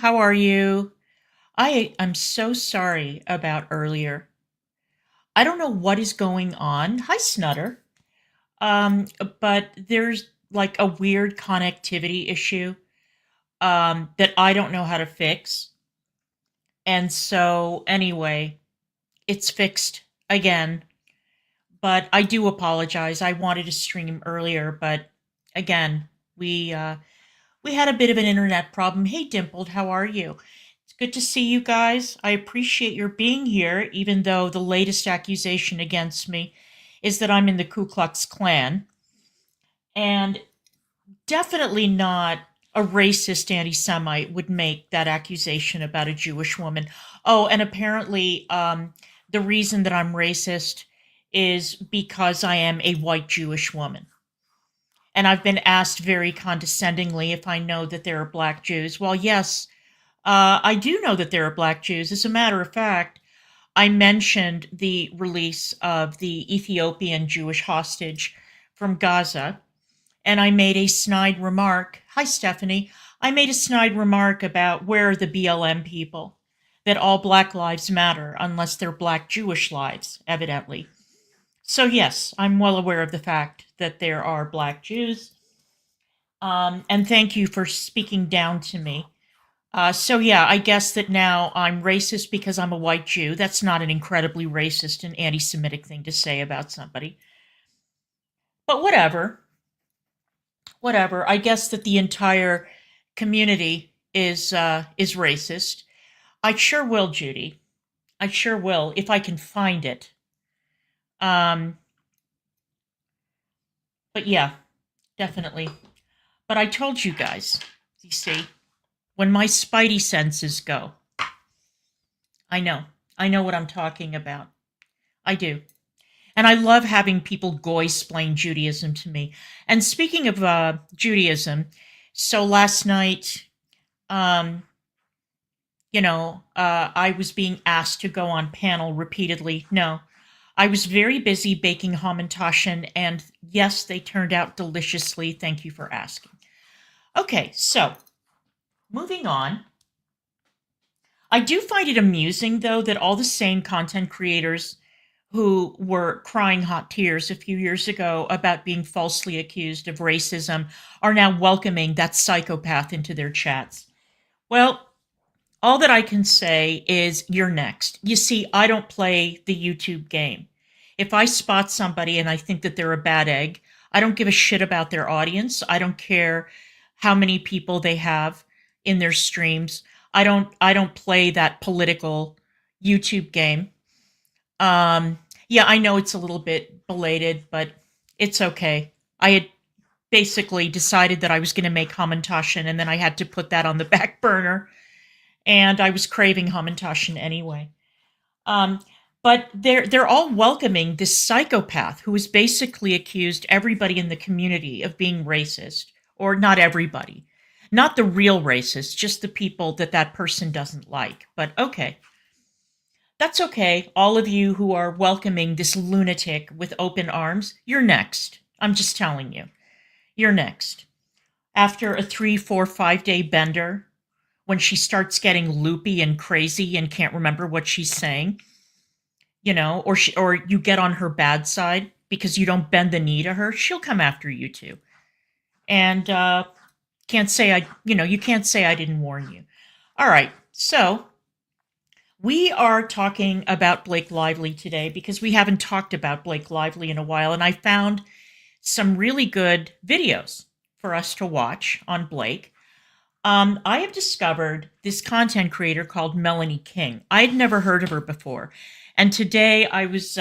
How are you? I'm so sorry about earlier. I don't know what is going on. Hi, Snutter. Um, but there's like a weird connectivity issue that I don't know how to fix. And so, anyway, it's fixed again. But I do apologize. I wanted to stream earlier, but again, we uh, we had a bit of an internet problem. Hey, Dimpled, how are you? It's good to see you guys. I appreciate your being here, even though the latest accusation against me is that I'm in the Ku Klux Klan. And definitely not a racist anti Semite would make that accusation about a Jewish woman. Oh, and apparently, the reason that I'm racist is because I am a white Jewish woman. And I've been asked very condescendingly if I know that there are black Jews. Well, yes, I do know that there are black Jews. As a matter of fact, I mentioned the release of the Ethiopian Jewish hostage from Gaza, and I made a snide remark. Hi, Stephanie. I made a snide remark about where are the BLM people, that all black lives matter unless they're black Jewish lives, evidently. So, yes, I'm well aware of the fact that there are black Jews, and thank you for speaking down to me. So yeah, I guess that now I'm racist because I'm a white Jew. That's not an incredibly racist and anti-Semitic thing to say about somebody. But whatever, whatever. I guess that the entire community is racist. I sure will, Judy. I sure will if I can find it. Um, but yeah, definitely. But I told you guys. You see, when my spidey senses go, I know. I know what I'm talking about. I do. And I love having people goy-splain Judaism to me. And speaking of Judaism, so last night, um, I was being asked to go on panel repeatedly. No, I was very busy baking hamantaschen, and yes, they turned out deliciously. Thank you for asking. Okay, so moving on. I do find it amusing, though, that all the same content creators who were crying hot tears a few years ago about being falsely accused of racism are now welcoming that psychopath into their chats. Well, all that I can say is you're next. You see, I don't play the YouTube game. If I spot somebody and I think that they're a bad egg, I don't give a shit about their audience. I don't care how many people they have in their streams. I don't play that political YouTube game. Yeah, I know it's a little bit belated, but it's okay. I had basically decided that I was going to make hamantaschen, and then I had to put that on the back burner, and I was craving hamantaschen anyway. Um, but they're all welcoming this psychopath who has basically accused everybody in the community of being racist, or not everybody, not the real racists, just the people that that person doesn't like. But okay. That's okay. All of you who are welcoming this lunatic with open arms, you're next. I'm just telling you. You're next. After a 3, 4, 5 day bender, when she starts getting loopy and crazy and can't remember what she's saying, or you get on her bad side because you don't bend the knee to her, she'll come after you too. And can't say you can't say I didn't warn you. All right. So, we are talking about Blake Lively today because we haven't talked about Blake Lively in a while, and I found some really good videos for us to watch on Blake. I have discovered this content creator called Melanie King. I'd never heard of her before, and today I was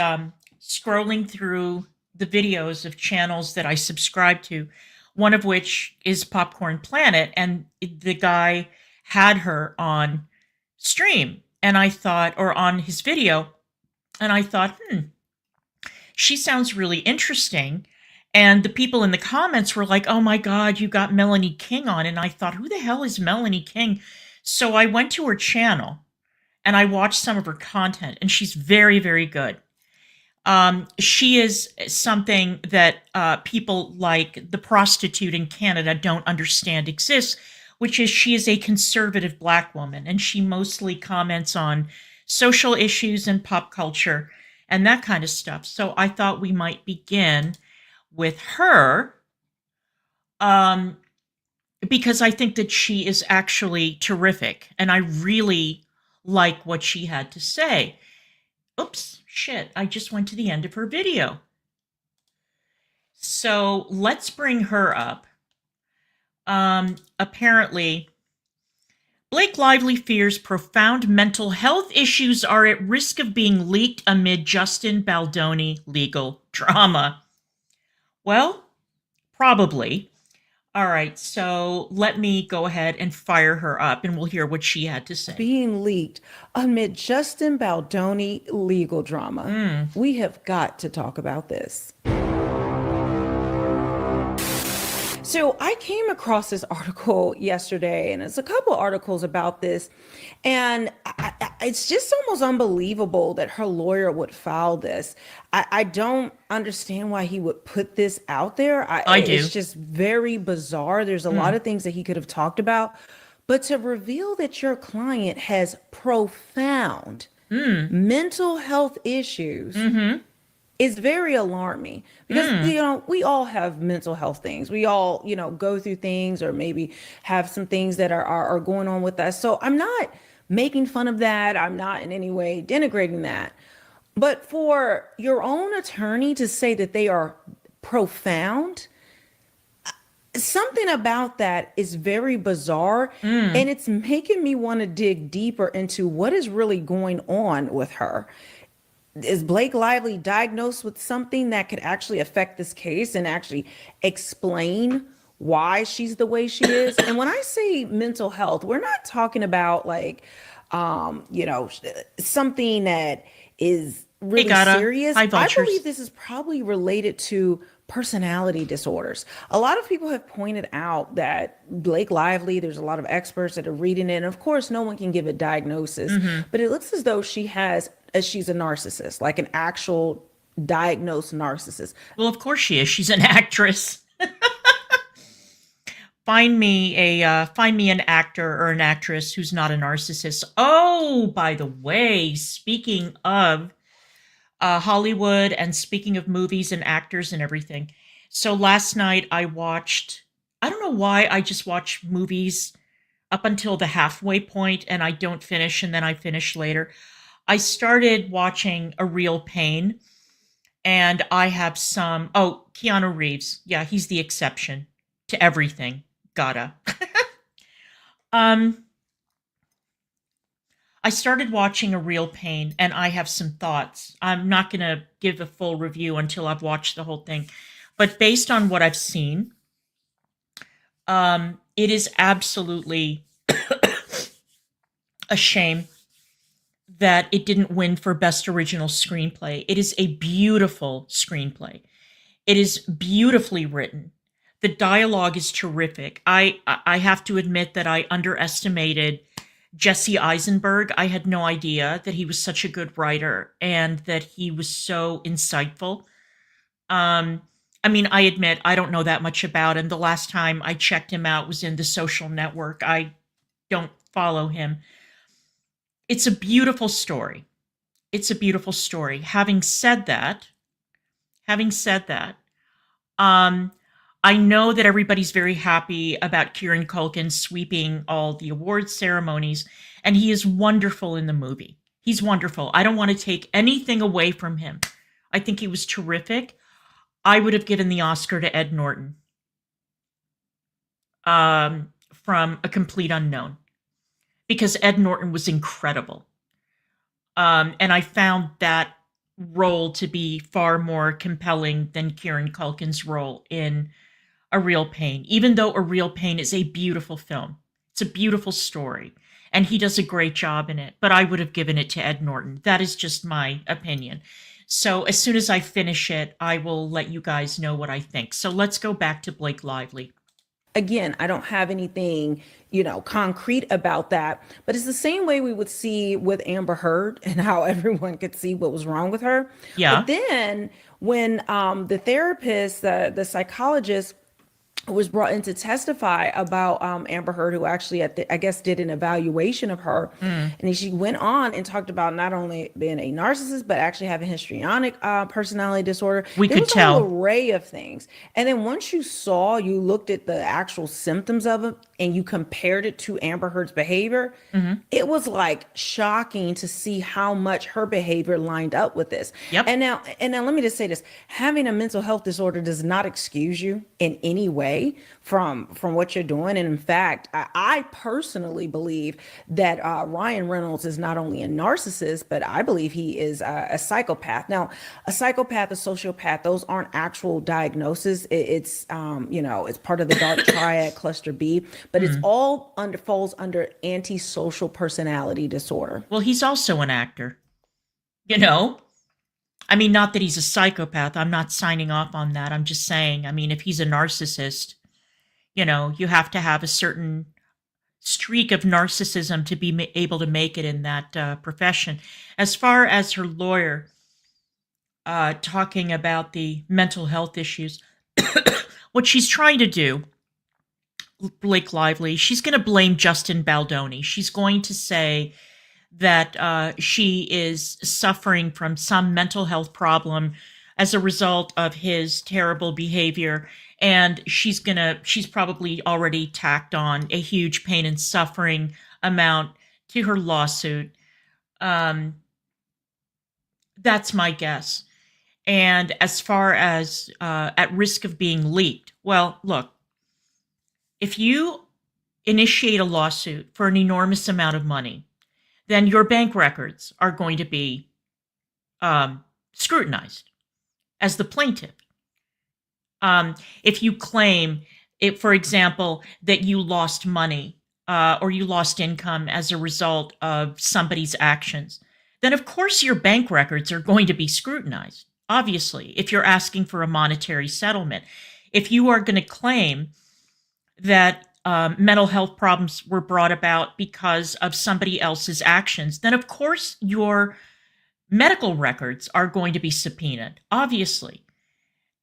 scrolling through the videos of channels that I subscribe to, one of which is Popcorn Planet, and the guy had her on stream. And I thought, or on his video, and I thought, she sounds really interesting. And the people in the comments were like, oh my God, you got Melanie King on. And I thought, who the hell is Melanie King? So I went to her channel and I watched some of her content, and she's very, very good. She is something that people like the prostitute in Canada don't understand exists, which is she is a conservative Black woman, and she mostly comments on social issues and pop culture and that kind of stuff. So I thought we might begin with her, um, because I think that she is actually terrific, and I really like what she had to say. Oops, shit, I just went to the end of her video. So let's bring her up. Apparently, Blake Lively fears profound mental health issues are at risk of being leaked amid Justin Baldoni legal drama. Well, probably. All right, so let me go ahead and fire her up, and we'll hear what she had to say. Being leaked amid Justin Baldoni legal drama. We have got to talk about this. So I came across this article yesterday, and it's a couple articles about this, and it's just almost unbelievable that her lawyer would file this. I don't understand why he would put this out there. I do. It's just very bizarre. There's a lot of things that he could have talked about, but to reveal that your client has profound mental health issues is very alarming because we all have mental health things. We all go through things, or maybe have some things that are going on with us. So I'm not making fun of that. I'm not in any way denigrating that. But for your own attorney to say that they are profound, something about that is very bizarre, and it's making me want to dig deeper into what is really going on with her. Is Blake Lively diagnosed with something that could actually affect this case and actually explain why she's the way she is? And when I say mental health, we're not talking about like, something that is really serious. Hi, I vultures. believe this is probably related to personality disorders. A lot of people have pointed out that Blake Lively, there's a lot of experts that are reading it. And of course, no one can give a diagnosis, but it looks as though she's a narcissist, like an actual diagnosed narcissist. Well, of course she is. She's an actress. Find me an actor or an actress who's not a narcissist. Oh, by the way, speaking of Hollywood, and speaking of movies and actors and everything. So last night I don't know why I just watch movies up until the halfway point and I don't finish, and then I finish later. I started watching A Real Pain, and I have Keanu Reeves. Yeah, he's the exception to everything. Gotta. I started watching A Real Pain, and I have some thoughts. I'm not going to give a full review until I've watched the whole thing. But based on what I've seen, it is absolutely a shame that it didn't win for Best Original Screenplay. It is a beautiful screenplay. It is beautifully written. The dialogue is terrific. I have to admit that I underestimated Jesse Eisenberg. I had no idea that he was such a good writer and that he was so insightful. I mean, I admit I don't know that much about him. The last time I checked him out was in The Social Network. I don't follow him. It's a beautiful story. It's a beautiful story. Having said that, I know that everybody's very happy about Kieran Culkin sweeping all the awards ceremonies, and he is wonderful in the movie. He's wonderful. I don't want to take anything away from him. I think he was terrific. I would have given the Oscar to Ed Norton from A Complete Unknown, because Ed Norton was incredible. And I found that role to be far more compelling than Kieran Culkin's role in A Real Pain, even though A Real Pain is a beautiful film. It's a beautiful story, and he does a great job in it, but I would have given it to Ed Norton. That is just my opinion. So as soon as I finish it, I will let you guys know what I think. So let's go back to Blake Lively. Again, I don't have anything, concrete about that, but it's the same way we would see with Amber Heard and how everyone could see what was wrong with her. Yeah. But then when the therapist, the psychologist was brought in to testify about Amber Heard, who actually, I guess, did an evaluation of her. Mm. And then she went on and talked about not only being a narcissist, but actually having histrionic personality disorder. We There could was a whole tell. array of things. And then once you looked at the actual symptoms of it and you compared it to Amber Heard's behavior, Hmm. it was like shocking to see how much her behavior lined up with this. Yep. And now let me just say this. Having a mental health disorder does not excuse you in any way from what you're doing. And in fact, I personally believe that Ryan Reynolds is not only a narcissist, but I believe he is a psychopath. Now, a psychopath, a sociopath, those aren't actual diagnoses. It's part of the dark triad cluster B, but it's Mm. all falls under antisocial personality disorder. Well, he's also an actor. You know, I mean, not that he's a psychopath. I'm not signing off on that. I'm just saying, I mean, if he's a narcissist, you have to have a certain streak of narcissism to be able to make it in that profession. As far as her lawyer talking about the mental health issues, what she's trying to do, Blake Lively, she's going to blame Justin Baldoni. She's going to say that she is suffering from some mental health problem as a result of his terrible behavior. And she's probably already tacked on a huge pain and suffering amount to her lawsuit. That's my guess. And as far as at risk of being leaked, well, look, if you initiate a lawsuit for an enormous amount of money, then your bank records are going to be scrutinized as the plaintiff. If you claim, for example, that you lost money or you lost income as a result of somebody's actions, then of course your bank records are going to be scrutinized. Obviously, if you're asking for a monetary settlement, if you are going to claim that mental health problems were brought about because of somebody else's actions, then of course your medical records are going to be subpoenaed, obviously.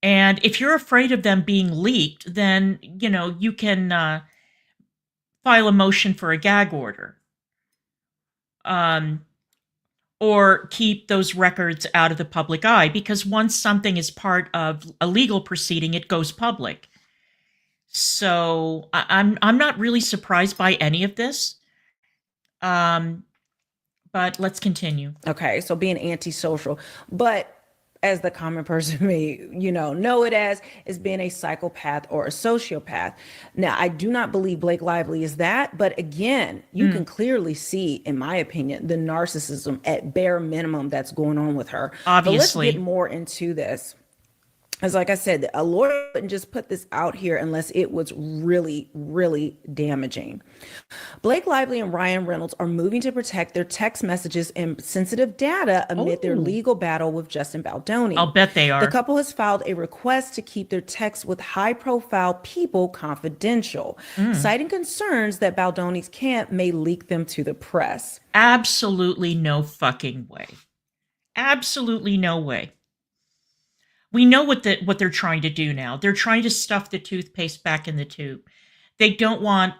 And if you're afraid of them being leaked, then, you can file a motion for a gag order. Or keep those records out of the public eye, because once something is part of a legal proceeding, it goes public. So I'm not really surprised by any of this. But let's continue. Okay, so being antisocial, but as the common person may, know it as, is being a psychopath or a sociopath. Now, I do not believe Blake Lively is that, but again, you can clearly see, in my opinion, the narcissism at bare minimum that's going on with her. Obviously. But let's get more into this. As like I said, a lawyer wouldn't just put this out here unless it was really, really damaging. Blake Lively and Ryan Reynolds are moving to protect their text messages and sensitive data amid their legal battle with Justin Baldoni. I'll bet they are. The couple has filed a request to keep their texts with high-profile people confidential, citing concerns that Baldoni's camp may leak them to the press. Absolutely no fucking way. Absolutely no way. We know what they're trying to do now. They're trying to stuff the toothpaste back in the tube. They don't want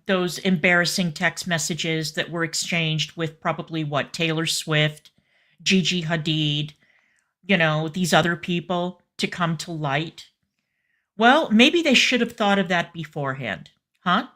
those embarrassing text messages that were exchanged with probably Taylor Swift, Gigi Hadid, these other people to come to light. Well, maybe they should have thought of that beforehand, huh?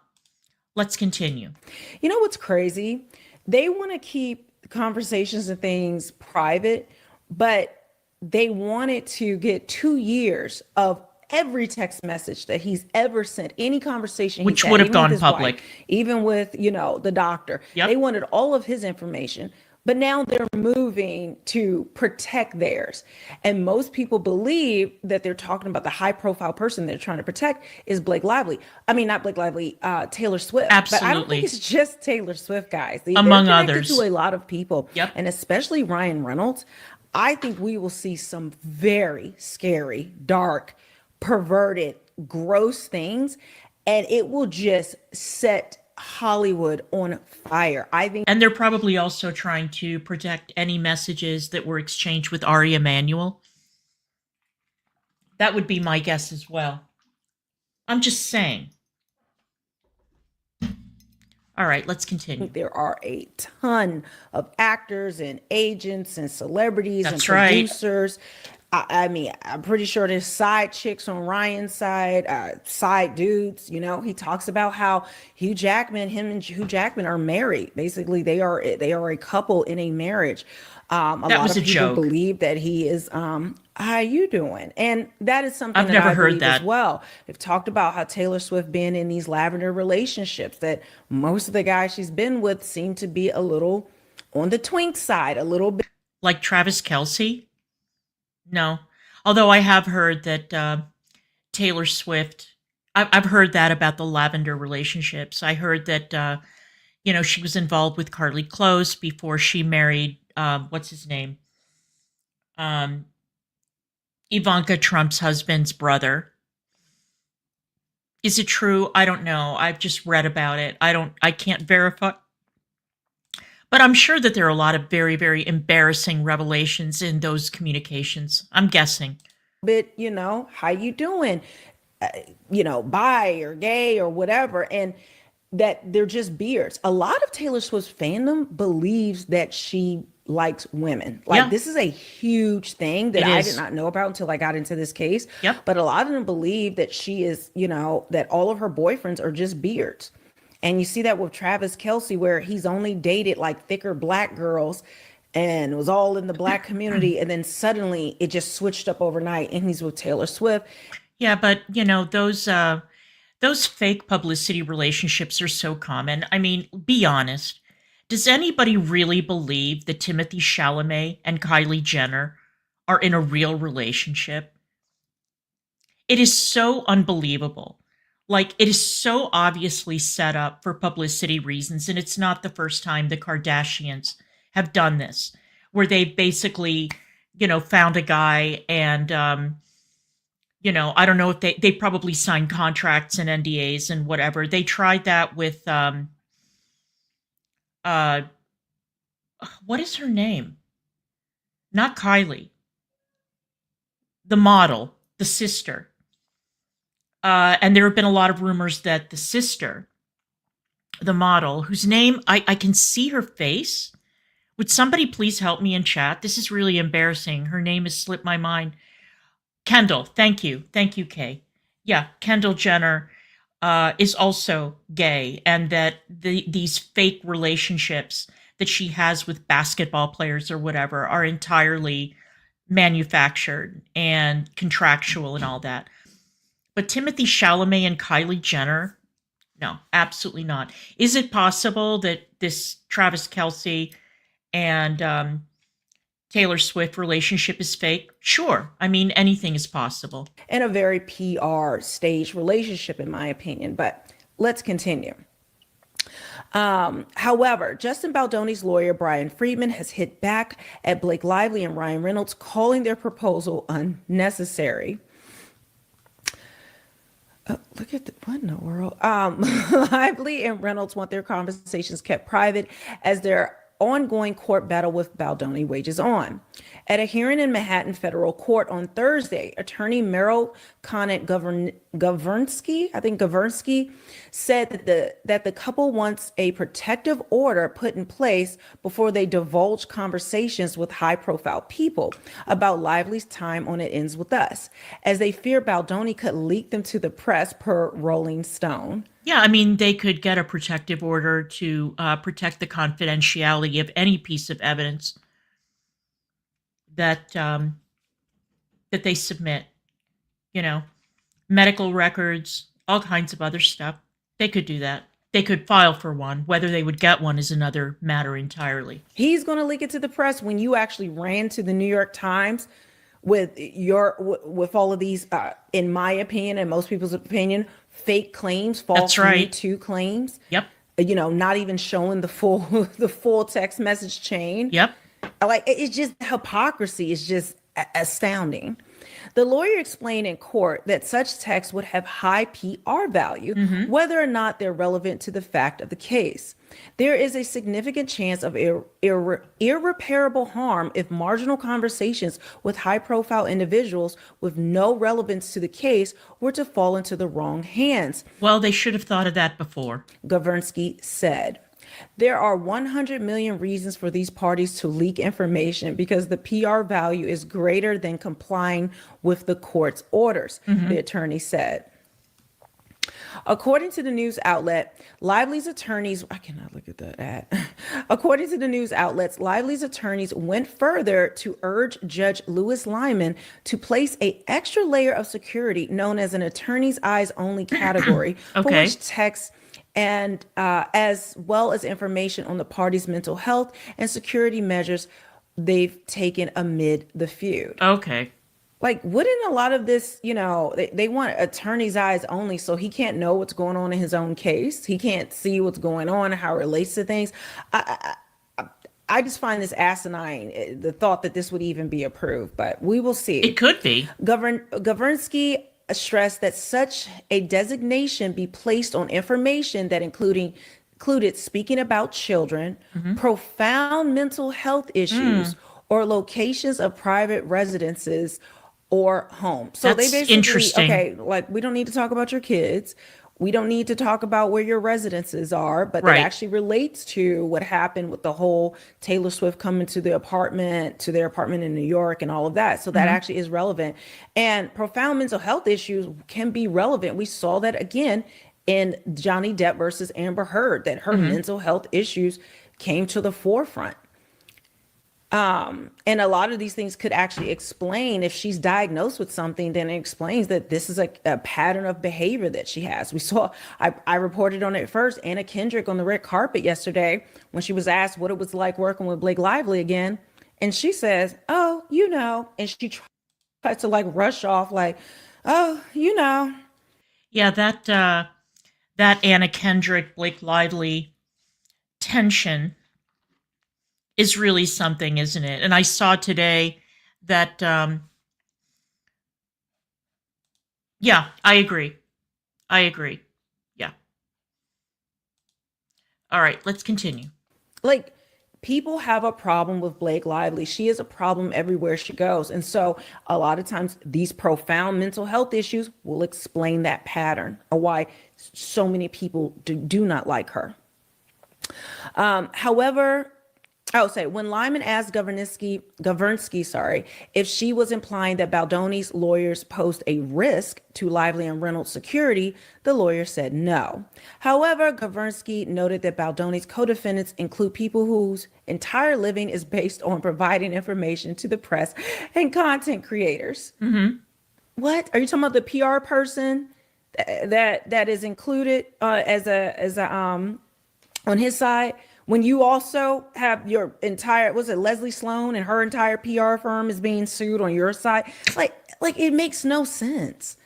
Let's continue. You know what's crazy? They want to keep conversations and things private, but they wanted to get 2 years of every text message that he's ever sent, any conversation, which would have gone public, wife, even with, the doctor. Yep. They wanted all of his information, but now they're moving to protect theirs. And most people believe that they're talking about the high profile person they're trying to protect is Blake Lively. I mean, not Blake Lively, Taylor Swift. Absolutely. But I don't think it's just Taylor Swift, guys. Among they're connected others. to a lot of people. Yep. And especially Ryan Reynolds. I think we will see some very scary, dark, perverted, gross things, and it will just set Hollywood on fire. I think, and they're probably also trying to protect any messages that were exchanged with Ari Emanuel. That would be my guess as well. I'm just saying. All right, let's continue. There are a ton of actors and agents and celebrities and That's right. producers. I mean, I'm pretty sure there's side chicks on Ryan's side, side dudes. You know, he talks about how him and Hugh Jackman are married. Basically, they are a couple in a marriage. A That lot was of a people joke. believe that he is. How you doing? And that is something I've that never I heard believe as that. well. They've talked about how Taylor Swift been in these lavender relationships. That most of the guys she's been with seem to be a little on the twink side, a little bit. Like Travis Kelce? No. Although I have heard that Taylor Swift, I've heard that about the lavender relationships. I heard that, she was involved with Carly Close before she married, what's his name? Um, Ivanka Trump's husband's brother. Is it true? I don't know. I've just read about it. I can't verify. But I'm sure that there are a lot of very, very embarrassing revelations in those communications. I'm guessing. How you doing? Bi or gay or whatever. And that they're just beards. A lot of Taylor Swift's fandom believes that she likes women. Like Yeah, this is a huge thing that it I did is. not know about until I got into this case. Yep. But a lot of them believe that she is, that all of her boyfriends are just beards. And you see that with Travis Kelce, where he's only dated like thicker black girls and was all in the black community. And then suddenly it just switched up overnight and he's with Taylor Swift. Yeah, but those fake publicity relationships are so common. I mean, be honest. Does anybody really believe that Timothy Chalamet and Kylie Jenner are in a real relationship? It is so unbelievable. Like, it is so obviously set up for publicity reasons, and it's not the first time the Kardashians have done this, where they basically, found a guy and, I don't know if they probably signed contracts and NDAs and whatever. They tried that with, uh, what is her name? Not Kylie, the model, the sister. And there have been a lot of rumors that the sister, the model, whose name I can see her face. Would somebody please help me in chat? This is really embarrassing. Her name has slipped my mind. Kendall, thank you. Thank you, Kay. Yeah, Kendall Jenner is also gay, and that these fake relationships that she has with basketball players or whatever are entirely manufactured and contractual and all that. But Timothy Chalamet and Kylie Jenner, no, absolutely not. Is it possible that this Travis Kelce and Taylor Swift relationship is fake? Sure. I mean, anything is possible. And a very PR stage relationship, in my opinion. But let's continue. However, Justin Baldoni's lawyer, Brian Friedman, has hit back at Blake Lively and Ryan Reynolds, calling their proposal unnecessary. Look at what in the world? Lively and Reynolds want their conversations kept private as their ongoing court battle with Baldoni wages on. At a hearing in Manhattan federal court on Thursday, attorney Meryl Conant Gavernsky said that the couple wants a protective order put in place before they divulge conversations with high-profile people about Lively's time on It Ends With Us, as they fear Baldoni could leak them to the press, per Rolling Stone. Yeah, I mean, they could get a protective order to protect the confidentiality of any piece of evidence that that they submit. You know, medical records, all kinds of other stuff. They could do that. They could file for one. Whether they would get one is another matter entirely. He's going to leak it to the press when you actually ran to the New York Times with all of these, in my opinion and most people's opinion, fake claims, false That's right. MeToo claims. Yep. Not even showing the full the full text message chain. Yep. Like it's just hypocrisy is just astounding. The lawyer explained in court that such texts would have high PR value, whether or not they're relevant to the fact of the case. There is a significant chance of irreparable harm if marginal conversations with high profile individuals with no relevance to the case were to fall into the wrong hands, Well, they should have thought of that before. Gavrnsky said. There are 100 million reasons for these parties to leak information because the PR value is greater than complying with the court's orders, the attorney said. According to the news outlet, Lively's attorneys, I cannot look at that ad. According to the news outlets, Lively's attorneys went further to urge Judge Louis Lyman to place an extra layer of security known as an attorney's eyes only category for Okay. which texts and as well as information on the parties' mental health and security measures they've taken amid the feud. Okay. Like, wouldn't a lot of this, they want attorney's eyes only, so he can't know what's going on in his own case. He can't see what's going on and how it relates to things. I just find this asinine, the thought that this would even be approved, but we will see. It could be. Gavrnsky stressed that such a designation be placed on information that included speaking about children, profound mental health issues, or locations of private residences or homes. So That's they basically, interesting. okay, like, we don't need to talk about your kids. We don't need to talk about where your residences are, but Right. that actually relates to what happened with the whole Taylor Swift coming to their apartment in New York and all of that. So that actually is relevant. And profound mental health issues can be relevant. We saw that again in Johnny Depp versus Amber Heard, that her mental health issues came to the forefront. And a lot of these things could actually explain, if she's diagnosed with something, then it explains that this is a pattern of behavior that she has. We saw, I reported on it first, Anna Kendrick on the red carpet yesterday when she was asked what it was like working with Blake Lively again. And she says, oh, and she tries to like rush off like, oh, Yeah, that Anna Kendrick, Blake Lively tension is really something, isn't it? And I saw today that, yeah, I agree. Yeah. All right, let's continue. like, people have a problem with Blake Lively. She is a problem everywhere she goes. And so a lot of times these profound mental health issues will explain that pattern of why so many people do not like her. However, I would say when Lyman asked Gavrnsky, if she was implying that Baldoni's lawyers posed a risk to Lively and Reynolds' security, the lawyer said no. However, Gavrnsky noted that Baldoni's co-defendants include people whose entire living is based on providing information to the press and content creators. What are you talking about? The PR person that is included as a on his side, when you also have your entire, was it Leslie Sloan and her entire PR firm is being sued on your side? Like it makes no sense.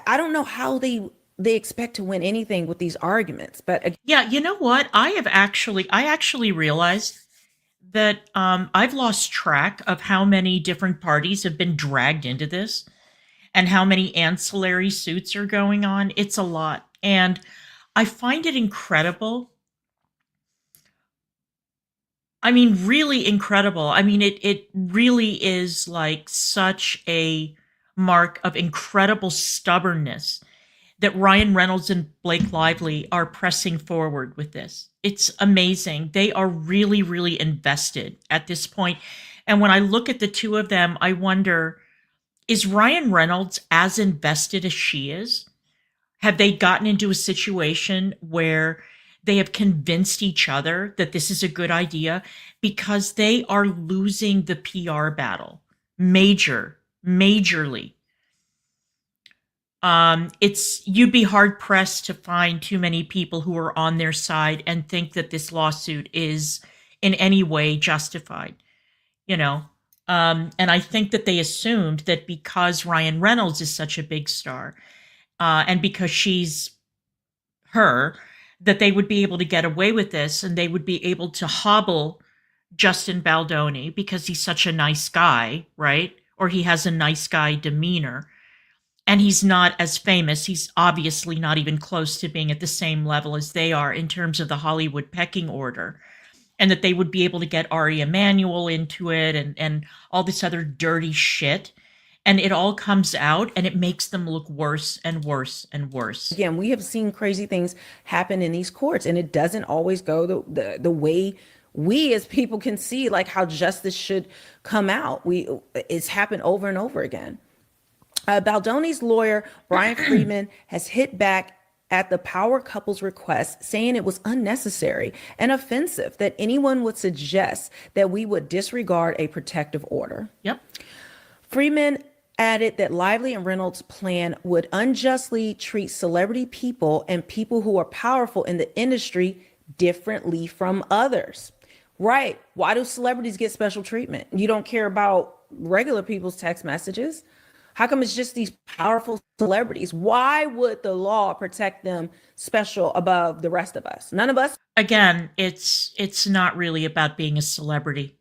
I don't know how they expect to win anything with these arguments, but Yeah, you know what? I actually realized that I've lost track of how many different parties have been dragged into this and how many ancillary suits are going on. It's a lot. And I find it incredible. I mean, really incredible. I mean, it really is like such a mark of incredible stubbornness that Ryan Reynolds and Blake Lively are pressing forward with this. It's amazing. They are really, really invested at this point. And when I look at the two of them, I wonder, is Ryan Reynolds as invested as she is? Have they gotten into a situation where they have convinced each other that this is a good idea? Because they are losing the PR battle majorly. You'd be hard pressed to find too many people who are on their side and think that this lawsuit is in any way justified, you know. And I think that they assumed that because Ryan Reynolds is such a big star, and because she's her, that they would be able to get away with this and they would be able to hobble Justin Baldoni because he's such a nice guy, right? or he has a nice guy demeanor. And he's not as famous. He's obviously not even close to being at the same level as they are in terms of the Hollywood pecking order. And that they would be able to get Ari Emanuel into it and all this other dirty shit. And it all comes out and it makes them look worse and worse and worse. Again, we have seen crazy things happen in these courts, and it doesn't always go the way we as people can see, like how justice should come out. It's happened over and over again. Baldoni's lawyer, Brian Friedman, has hit back at the power couple's request, saying it was unnecessary and offensive that anyone would suggest that we would disregard a protective order. Yep. Friedman added that Lively and Reynolds' plan would unjustly treat celebrity people and people who are powerful in the industry differently from others. Right. Why do celebrities get special treatment? You don't care about regular people's text messages. How come it's just these powerful celebrities? Why would the law protect them special above the rest of us? None of us. Again, it's not really about being a celebrity.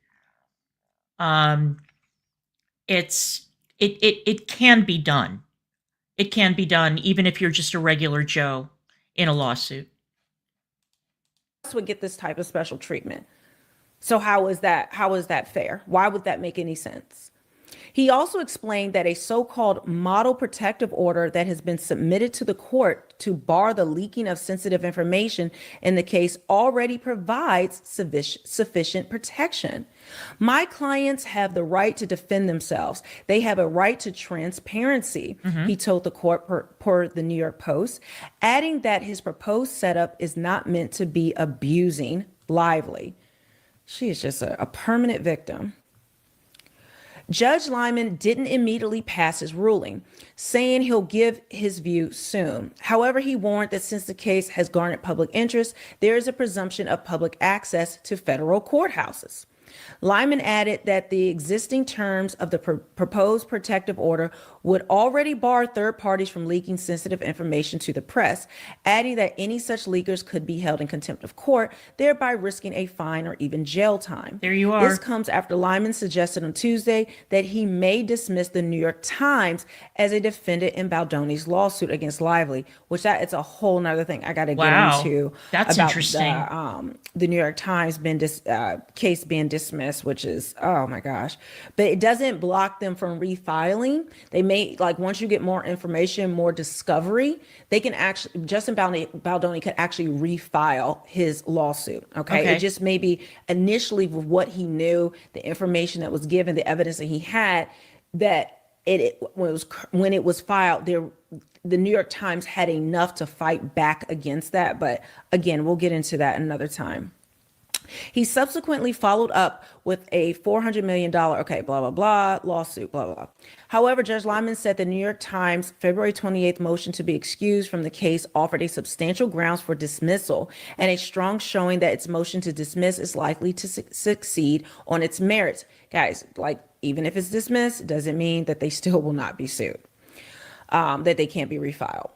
It can be done. It can be done even if you're just a regular Joe in a lawsuit. Would get this type of special treatment. So how is that fair? Why would that make any sense? He also explained that a so-called model protective order that has been submitted to the court to bar the leaking of sensitive information in the case already provides sufficient protection. My clients have the right to defend themselves. They have a right to transparency, he told the court per the New York Post, adding that his proposed setup is not meant to be abusing Lively. She is just a permanent victim. Judge Lyman didn't immediately pass his ruling, saying he'll give his view soon. However, he warned that since the case has garnered public interest, there is a presumption of public access to federal courthouses. Lyman added that the existing terms of the proposed protective order would already bar third parties from leaking sensitive information to the press, adding that any such leakers could be held in contempt of court, thereby risking a fine or even jail time. There you are. This comes after Lyman suggested on Tuesday that he may dismiss the New York Times as a defendant in Baldoni's lawsuit against Lively, which it's a whole nother thing I got to get into. That's about interesting. The New York Times case being dismissed, which is, oh my gosh. But it doesn't block them from refiling. They may, like, once you get more information, more discovery, they can actually, Justin Baldoni could actually refile his lawsuit. Okay. It just maybe initially with what he knew, the information that was given, the evidence that he had, that when it was filed, the New York Times had enough to fight back against that. But again, we'll get into that another time. He subsequently followed up with a $400 million, blah, blah, blah, lawsuit, blah, blah, blah. However, Judge Lyman said the New York Times February 28th motion to be excused from the case offered a substantial grounds for dismissal and a strong showing that its motion to dismiss is likely to succeed on its merits. Guys, like, even if it's dismissed, it doesn't mean that they still will not be sued, that they can't be refiled.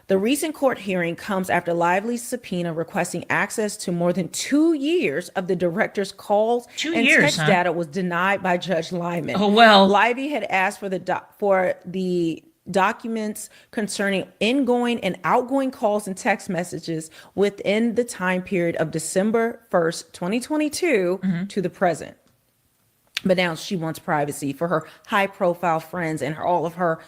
The recent court hearing comes after Lively's subpoena requesting access to more than 2 years of the director's calls and text data was denied by Judge Lyman. Oh, well. Lively had asked for the documents concerning ingoing and outgoing calls and text messages within the time period of December 1st, 2022 to the present. But now she wants privacy for her high-profile friends and all of her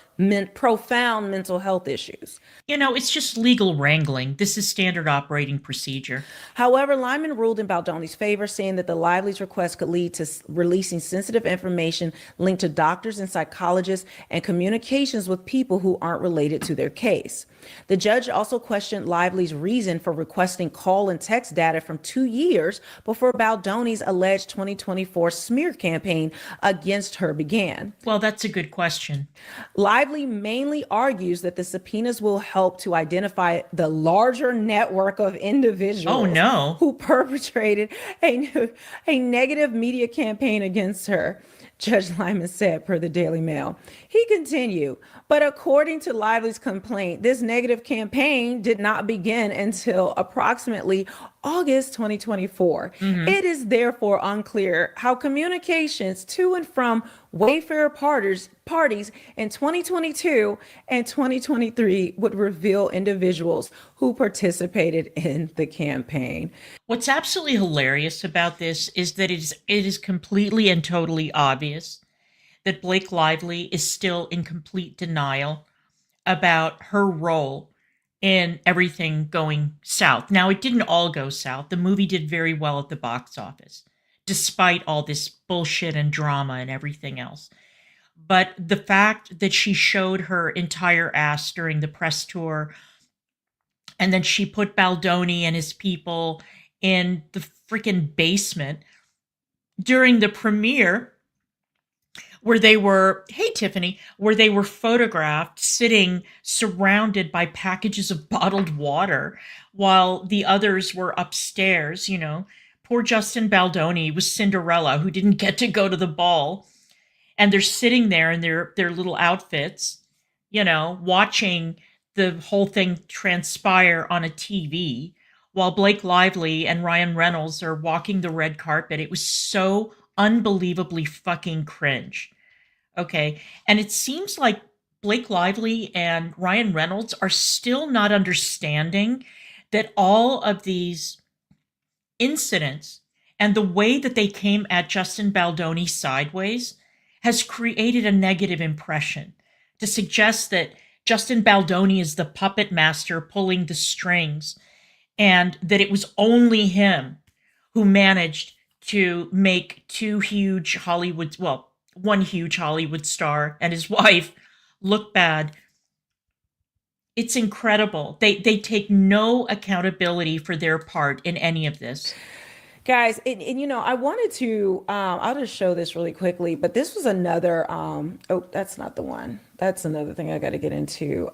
profound mental health issues. You know, it's just legal wrangling. This is standard operating procedure. However, Lyman ruled in Baldoni's favor, saying that the Lively's request could lead to releasing sensitive information linked to doctors and psychologists and communications with people who aren't related to their case. The judge also questioned Lively's reason for requesting call and text data from 2 years before Baldoni's alleged 2024 smear campaign against her began. Well, that's a good question. Lively mainly argues that the subpoenas will help to identify the larger network of individuals who perpetrated a negative media campaign against her, Judge Lyman said per the Daily Mail. He continued, but according to Lively's complaint, this negative campaign did not begin until approximately August 2024. Mm-hmm. It is therefore unclear how communications to and from Wayfair parties in 2022 and 2023 would reveal individuals who participated in the campaign. What's absolutely hilarious about this is that it is completely and totally obvious that Blake Lively is still in complete denial about her role in everything going south. Now, it didn't all go south. The movie did very well at the box office, despite all this bullshit and drama and everything else. But the fact that she showed her entire ass during the press tour, and then she put Baldoni and his people in the freaking basement during the premiere, where they were, hey Tiffany, where they were photographed sitting surrounded by packages of bottled water while the others were upstairs, you know. Poor Justin Baldoni was Cinderella who didn't get to go to the ball, and they're sitting there in their little outfits, you know, watching the whole thing transpire on a TV while Blake Lively and Ryan Reynolds are walking the red carpet. It was so unbelievably fucking cringe. Okay. And it seems like Blake Lively and Ryan Reynolds are still not understanding that all of these incidents and the way that they came at Justin Baldoni sideways has created a negative impression to suggest that Justin Baldoni is the puppet master pulling the strings, and that it was only him who managed to make two huge Hollywood, well, one huge Hollywood star and his wife look bad. It's incredible. They take no accountability for their part in any of this. Guys, and you know, I wanted to, I'll just show this really quickly, but this was another, oh, that's not the one. That's another thing I got to get into.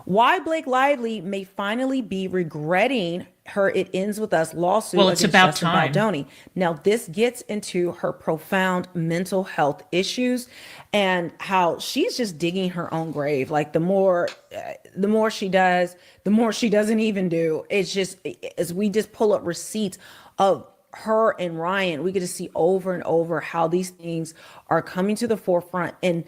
Why Blake Lively may finally be regretting her It Ends With Us lawsuit Well, it's against about Justin time. Baldoni. Now, this gets into her profound mental health issues and how she's just digging her own grave. Like the more she does, the more she doesn't even do. It's just, as we just pull up receipts of her and Ryan, we get to see over and over how these things are coming to the forefront, and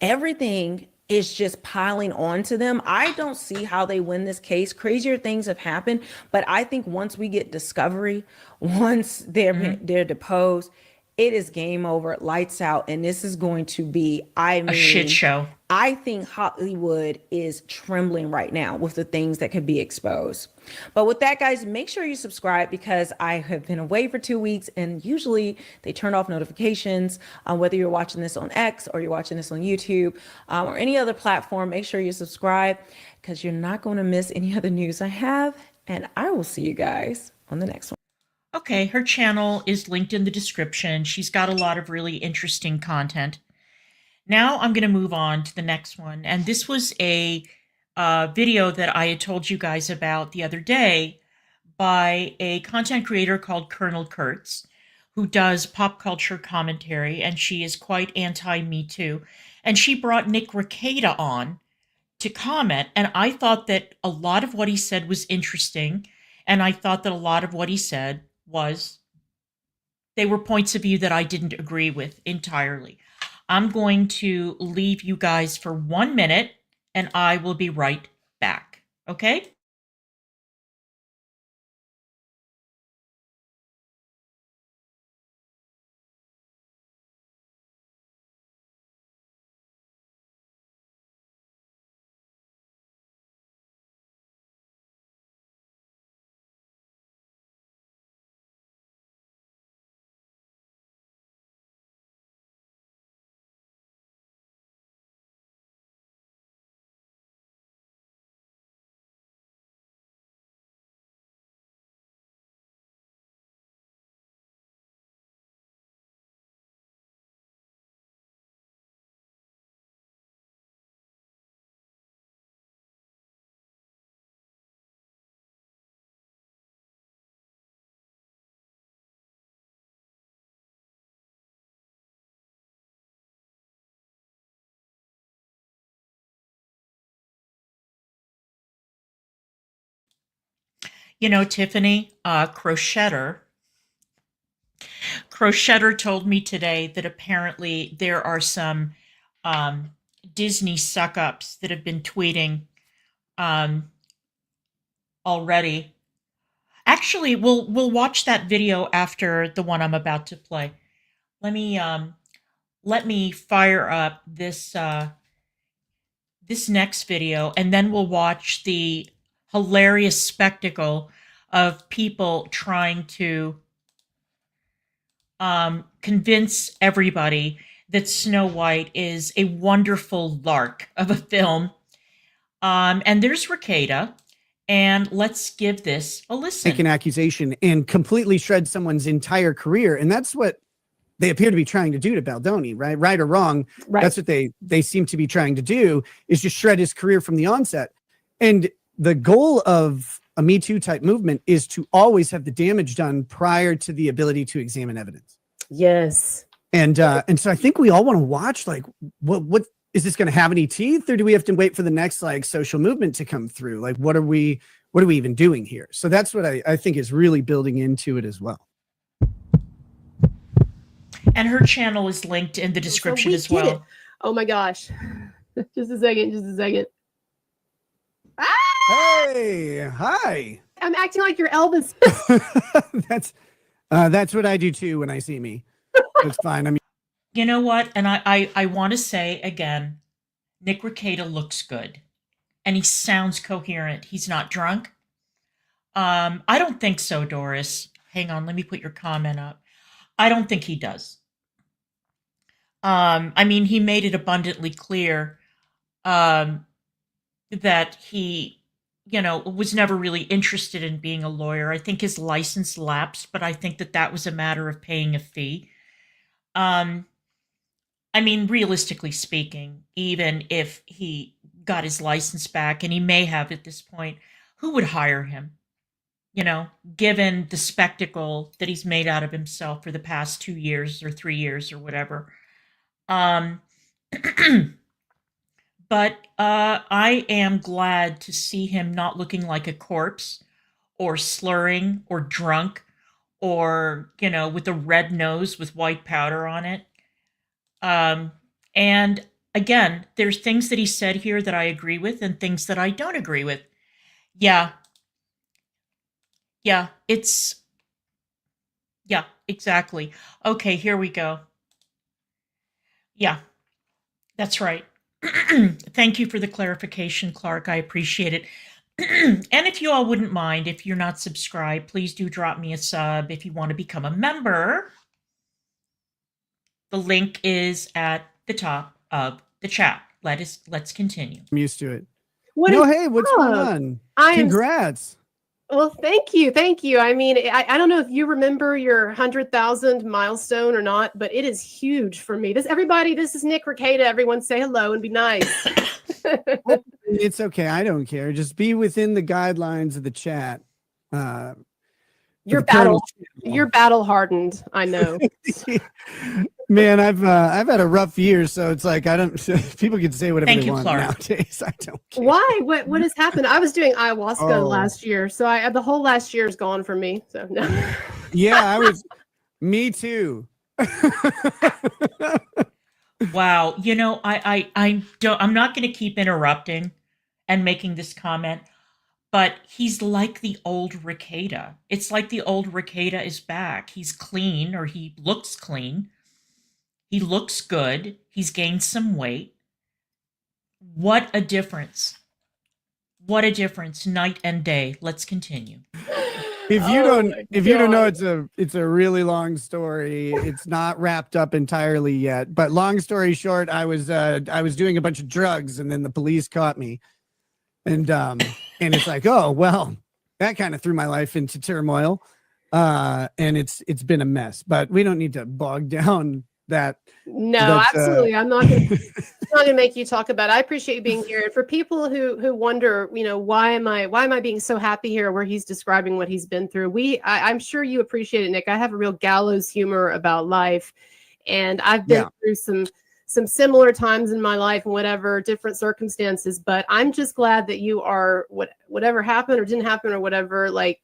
everything is just piling on to them. I don't see how they win this case. Crazier things have happened, but I think once we get discovery, once they're deposed, it is game over, lights out, and this is going to be, I A shit mean, show. I think Hollywood is trembling right now with the things that could be exposed. But with that, guys, make sure you subscribe because I have been away for 2 weeks and usually they turn off notifications. Whether you're watching this on X or you're watching this on YouTube or any other platform, make sure you subscribe because you're not going to miss any other news I have. And I will see you guys on the next one. Okay, her channel is linked in the description. She's got a lot of really interesting content. Now I'm going to move on to the next one. And this was a video that I had told you guys about the other day by a content creator called Colonel Kurtz, who does pop culture commentary, and she is quite anti-Me Too. And she brought Nick Rekieta on to comment, and I thought that a lot of what he said was interesting, and I thought that a lot of what he said was, they were points of view that I didn't agree with entirely. I'm going to leave you guys for 1 minute and I will be right back. Okay? Tiffany, Crochetter told me today that apparently there are some Disney suck-ups that have been tweeting um, already. Actually, we'll watch that video after the one I'm about to play. Let me fire up this next video, and then we'll watch the hilarious spectacle of people trying to convince everybody that Snow White is a wonderful lark of a film. And there's Rekeita, and let's give this a listen. Make an accusation and completely shred someone's entire career, and that's what they appear to be trying to do to Baldoni, right? Right or wrong, right. That's what they seem to be trying to do, is just shred his career from the onset. And the goal of a Me Too type movement is to always have the damage done prior to the ability to examine evidence. Yes. And so I think we all want to watch, like, what is this going to have any teeth, or do we have to wait for the next like social movement to come through? Like, what are we even doing here? So that's what I think is really building into it as well. And her channel is linked in the description as well. It. Oh my gosh. Just a second. Ah! Hey, hi. I'm acting like you're Elvis. That's what I do too when I see me. It's fine. I mean, you know what? And I want to say again, Nick Rekieta looks good and he sounds coherent. He's not drunk. I don't think so, Doris. Hang on. Let me put your comment up. I don't think he does. I mean, he made it abundantly clear that he, was never really interested in being a lawyer. I think his license lapsed, but I think that was a matter of paying a fee. I mean, realistically speaking, even if he got his license back, and he may have at this point, who would hire him? Given the spectacle that he's made out of himself for the past 2 years or 3 years or whatever. But I am glad to see him not looking like a corpse or slurring or drunk or, with a red nose with white powder on it. And again, there's things that he said here that I agree with and things that I don't agree with. Yeah, exactly. Okay, here we go. Yeah, that's right. Thank you for the clarification, Clark. I appreciate it. And if you all wouldn't mind, if you're not subscribed, please do drop me a sub if you want to become a member. The link is at the top of the chat. Let's continue. I'm used to it. Hey, what's going on? Congrats. Well, thank you. I mean, I don't know if you remember your 100,000 milestone or not, but it is huge for me. This is Nick Rekieta. Everyone say hello and be nice. It's okay. I don't care. Just be within the guidelines of the chat. You're battle hardened. I know. Man, I've had a rough year, so it's like people can say whatever they want Clara. Nowadays. I don't care. Why? What has happened? I was doing ayahuasca last year, so the whole last year is gone for me. So no. Yeah, me too. Wow. I'm not going to keep interrupting and making this comment, but he's like the old Rekeita. It's like the old Rekeita is back. He's clean, or he looks clean. He looks good. He's gained some weight. What a difference. What a difference night and day. Let's continue. If you don't know, it's a really long story. It's not wrapped up entirely yet, but long story short, I was doing a bunch of drugs and then the police caught me. And it's like, oh, well, that kind of threw my life into turmoil. And it's been a mess, but we don't need to bog down that. No, absolutely. I'm not gonna make you talk about it. I appreciate you being here. And for people who wonder, why am I being so happy here where he's describing what he's been through? I'm sure you appreciate it, Nick. I have a real gallows humor about life. And I've been through some similar times in my life and whatever different circumstances, but I'm just glad that you are whatever happened or didn't happen or whatever, like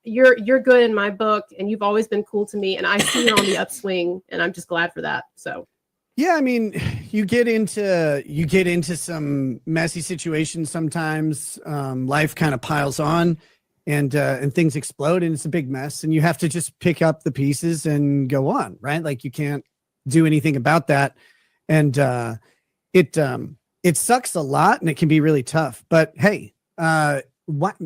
you're good in my book, and you've always been cool to me, and I see you on the upswing, and I'm just glad for that. So. Yeah, I mean, you get into some messy situations sometimes. Life kind of piles on, and things explode, and it's a big mess. And you have to just pick up the pieces and go on, right? Like you can't do anything about that, and it sucks a lot, and it can be really tough. But hey, what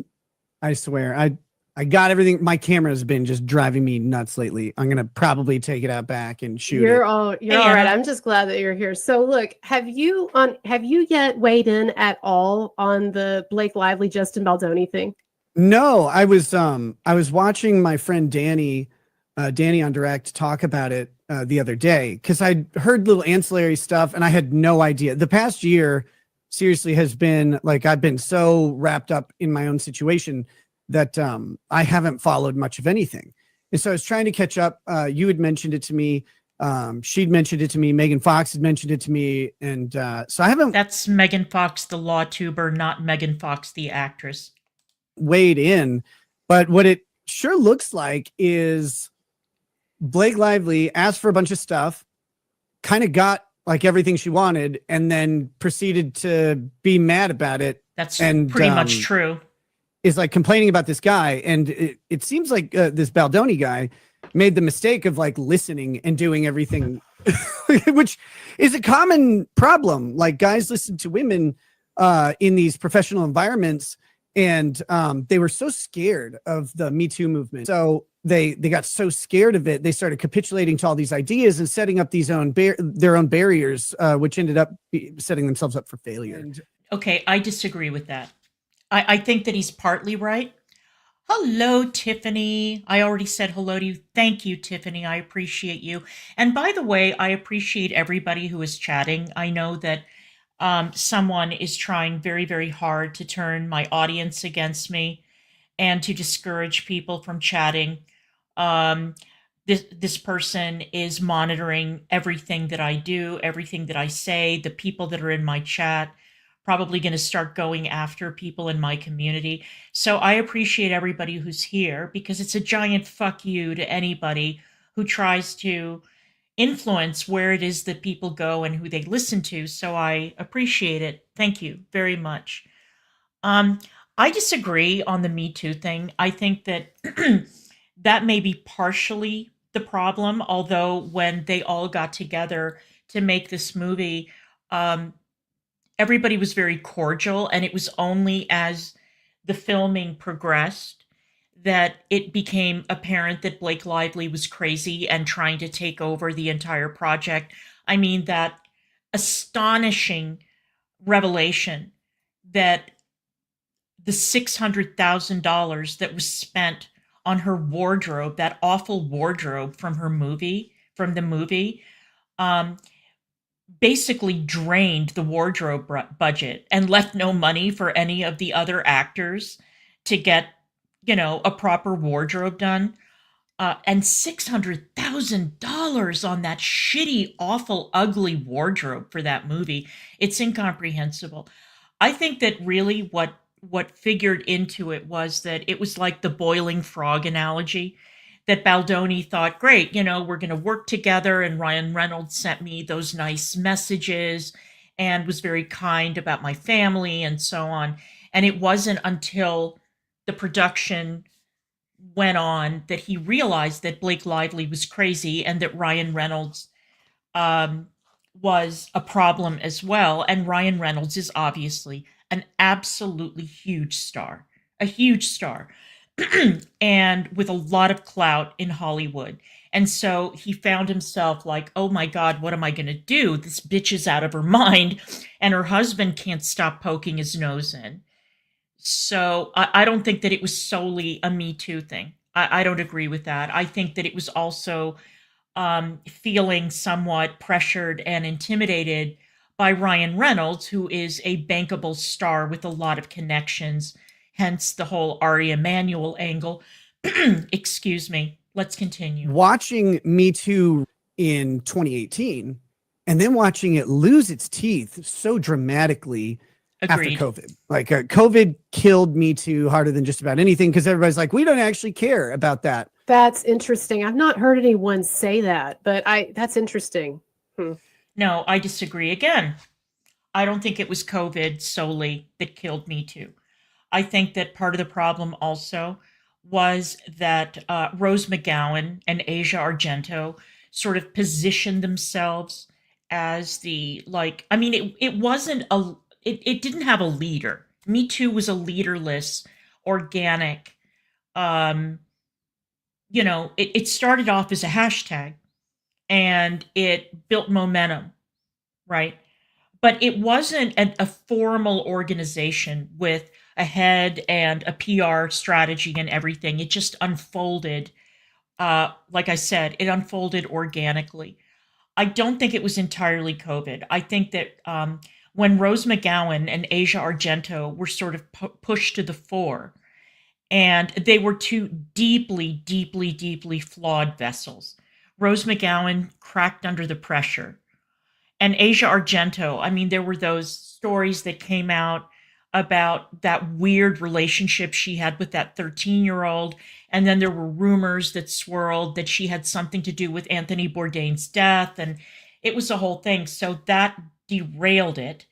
I swear, I got everything. My camera has been just driving me nuts lately. I'm gonna probably take it out back and shoot You're it. all Hey, right. Anna. I'm just glad that you're here. So look, have you yet weighed in at all on the Blake Lively Justin Baldoni thing? No, I was watching my friend Danny on Direct talk about it the other day because I heard little ancillary stuff and I had no idea. The past year seriously has been like I've been so wrapped up in my own situation that I haven't followed much of anything. And so I was trying to catch up. You had mentioned it to me. She'd mentioned it to me. Megan Fox had mentioned it to me. And so I haven't That's Megan Fox, the law tuber, not Megan Fox, the actress. weighed in. But what it sure looks like is Blake Lively asked for a bunch of stuff, kind of got like everything she wanted, and then proceeded to be mad about it. That's And, pretty much true. Is like complaining about this guy. And it seems like this Baldoni guy made the mistake of like listening and doing everything, which is a common problem. Like guys listen to women in these professional environments, and they were so scared of the MeToo movement. So they got so scared of it, they started capitulating to all these ideas and setting up their own barriers, which ended up setting themselves up for failure. Okay, I disagree with that. I think that he's partly right. Hello, Tiffany. I already said hello to you. Thank you, Tiffany. I appreciate you. And by the way, I appreciate everybody who is chatting. I know that someone is trying very, very hard to turn my audience against me and to discourage people from chatting. This person is monitoring everything that I do, everything that I say, the people that are in my chat. Probably going to start going after people in my community. So I appreciate everybody who's here because it's a giant fuck you to anybody who tries to influence where it is that people go and who they listen to. So I appreciate it. Thank you very much. I disagree on the Me Too thing. I think that that may be partially the problem, although when they all got together to make this movie, everybody was very cordial, and it was only as the filming progressed that it became apparent that Blake Lively was crazy and trying to take over the entire project. I mean, that astonishing revelation that the $600,000 that was spent on her wardrobe, that awful wardrobe from the movie, basically drained the wardrobe budget and left no money for any of the other actors to get, a proper wardrobe done. And $600,000 on that shitty, awful, ugly wardrobe for that movie. It's incomprehensible. I think that really what figured into it was that it was like the boiling frog analogy. That Baldoni thought, great, we're going to work together. And Ryan Reynolds sent me those nice messages and was very kind about my family and so on. And it wasn't until the production went on that he realized that Blake Lively was crazy and that Ryan Reynolds was a problem as well. And Ryan Reynolds is obviously an absolutely huge star, a huge star. And with a lot of clout in Hollywood. And so he found himself like, oh my God, what am I going to do? This bitch is out of her mind. And her husband can't stop poking his nose in. So I don't think that it was solely a Me Too thing. I don't agree with that. I think that it was also feeling somewhat pressured and intimidated by Ryan Reynolds, who is a bankable star with a lot of connections. Hence the whole Ari Emanuel angle. Excuse me. Let's continue. Watching Me Too in 2018 and then watching it lose its teeth so dramatically after Agreed. COVID. Like COVID killed Me Too harder than just about anything because everybody's like, we don't actually care about that. That's interesting. I've not heard anyone say that, but that's interesting. No, I disagree. Again, I don't think it was COVID solely that killed Me Too. I think that part of the problem also was that Rose McGowan and Asia Argento sort of positioned themselves as the, like, I mean, it wasn't a, it didn't have a leader. Me Too was a leaderless, organic, it started off as a hashtag and it built momentum, right? But it wasn't a formal organization with a head and a PR strategy and everything. It just unfolded. Like I said, it unfolded organically. I don't think it was entirely COVID. I think that when Rose McGowan and Asia Argento were sort of pushed to the fore, and they were two deeply, deeply, deeply flawed vessels. Rose McGowan cracked under the pressure. And Asia Argento, I mean, there were those stories that came out about that weird relationship she had with that 13-year-old. And then there were rumors that swirled that she had something to do with Anthony Bourdain's death. And it was a whole thing. So that derailed it.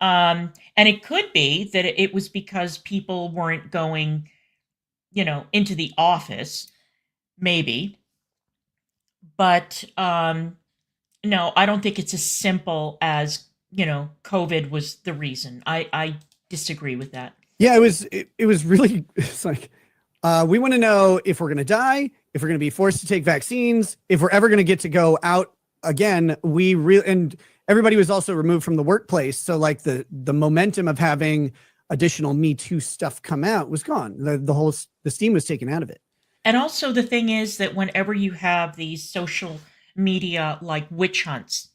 And it could be that it was because people weren't going, into the office, maybe. But no, I don't think it's as simple as, COVID was the reason. I disagree with that. Yeah, it was really, it's like, we want to know if we're going to die, if we're going to be forced to take vaccines, if we're ever going to get to go out again. And everybody was also removed from the workplace. So like the momentum of having additional Me Too stuff come out was gone. The steam was taken out of it. And also the thing is that whenever you have these social media like witch hunts,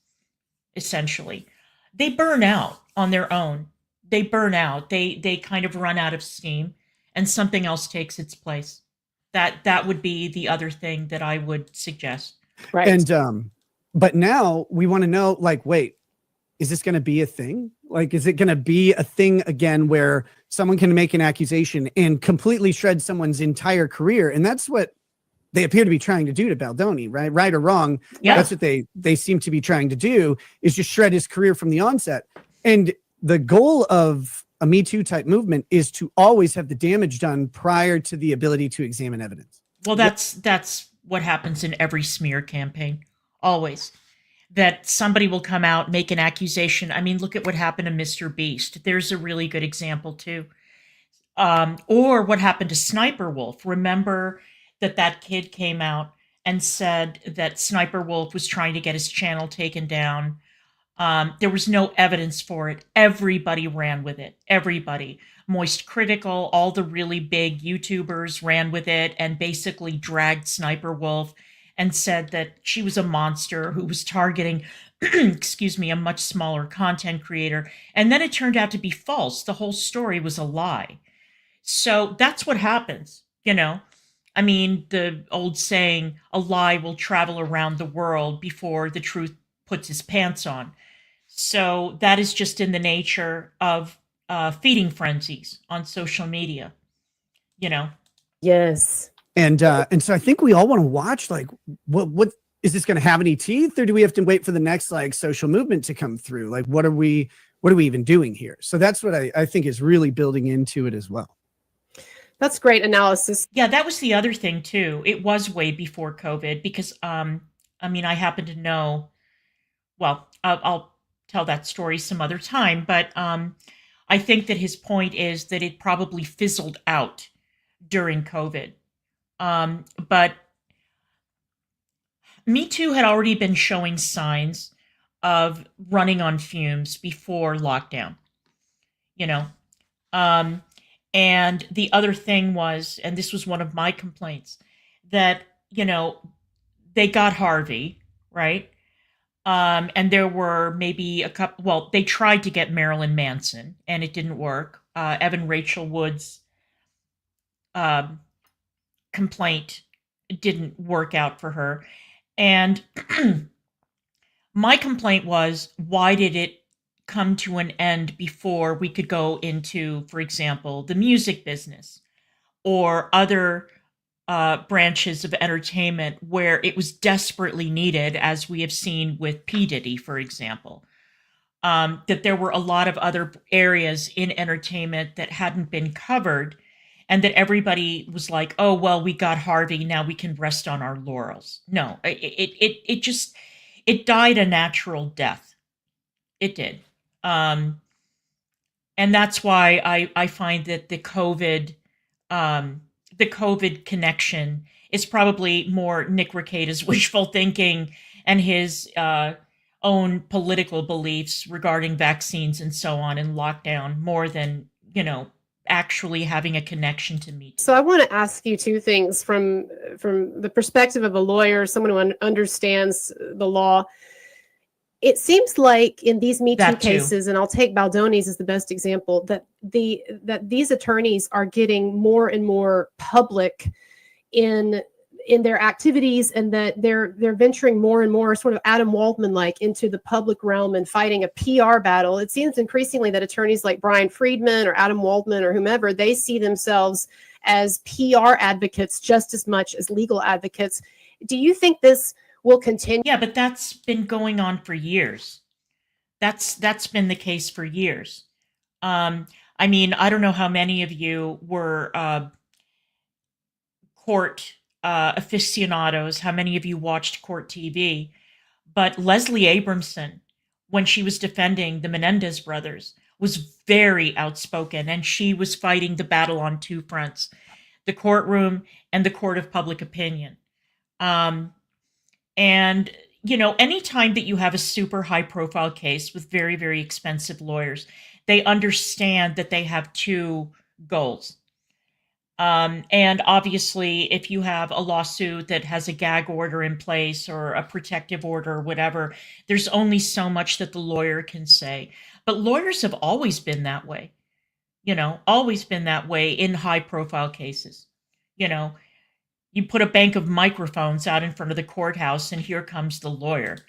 essentially, they burn out on their own. They burn out. They kind of run out of steam and something else takes its place. That would be the other thing that I would suggest. Right. And but now we want to know, like, wait, is this going to be a thing? Like, is it going to be a thing again where someone can make an accusation and completely shred someone's entire career? And that's what they appear to be trying to do to Baldoni, right? Right or wrong. Yeah. That's what they seem to be trying to do, is just shred his career from the onset. And the goal of a Me Too type movement is to always have the damage done prior to the ability to examine evidence. Well, that's what happens in every smear campaign. Always. That somebody will come out, make an accusation. I mean, look at what happened to Mr. Beast. There's a really good example too. Or what happened to Sniper Wolf. Remember that kid came out and said that Sniper Wolf was trying to get his channel taken down. There was no evidence for it. Everybody ran with it. Everybody. Moist Critical, all the really big YouTubers ran with it and basically dragged Sniper Wolf and said that she was a monster who was targeting, a much smaller content creator. And then it turned out to be false. The whole story was a lie. So that's what happens, I mean, the old saying, a lie will travel around the world before the truth puts his pants on. So that is just in the nature of feeding frenzies on social media, Yes. And so I think we all want to watch, like, what is this going to have any teeth, or do we have to wait for the next like social movement to come through? Like, what are we even doing here? So that's what I think is really building into it as well. That's great analysis. Yeah, that was the other thing too. It was way before COVID because, I happen to know, well, I'll tell that story some other time, but I think that his point is that it probably fizzled out during COVID. But Me Too had already been showing signs of running on fumes before lockdown, and the other thing was, and this was one of my complaints, that, they got Harvey, right? And there were maybe a couple, well, they tried to get Marilyn Manson and it didn't work. Evan Rachel Wood's complaint didn't work out for her. And my complaint was, why did it come to an end before we could go into, for example, the music business or other branches of entertainment where it was desperately needed, as we have seen with P. Diddy, for example. That there were a lot of other areas in entertainment that hadn't been covered, and that everybody was like, "Oh, well, we got Harvey, now we can rest on our laurels." No, it just it died a natural death. It did, and that's why I find that the COVID connection is probably more Nick Rekieta's wishful thinking and his own political beliefs regarding vaccines and so on and lockdown more than, actually having a connection to me. So I want to ask you two things from the perspective of a lawyer, someone who understands the law. It seems like in these MeToo cases, and I'll take Baldoni's as the best example, that these attorneys are getting more and more public in their activities, and that they're venturing more and more sort of Adam Waldman-like into the public realm and fighting a PR battle. It seems increasingly that attorneys like Brian Friedman or Adam Waldman or whomever, they see themselves as PR advocates just as much as legal advocates. Do you think this will continue? Yeah, but that's been going on for years. That's been the case for years. I mean, I don't know how many of you were court aficionados, how many of you watched court TV, but Leslie Abramson, when she was defending the Menendez brothers, was very outspoken, and she was fighting the battle on two fronts, the courtroom and the court of public opinion. And, anytime that you have a super high profile case with very, very expensive lawyers, they understand that they have two goals. And obviously, if you have a lawsuit that has a gag order in place or a protective order or whatever, there's only so much that the lawyer can say. But lawyers have always been that way, always been that way in high profile cases. You put a bank of microphones out in front of the courthouse and here comes the lawyer.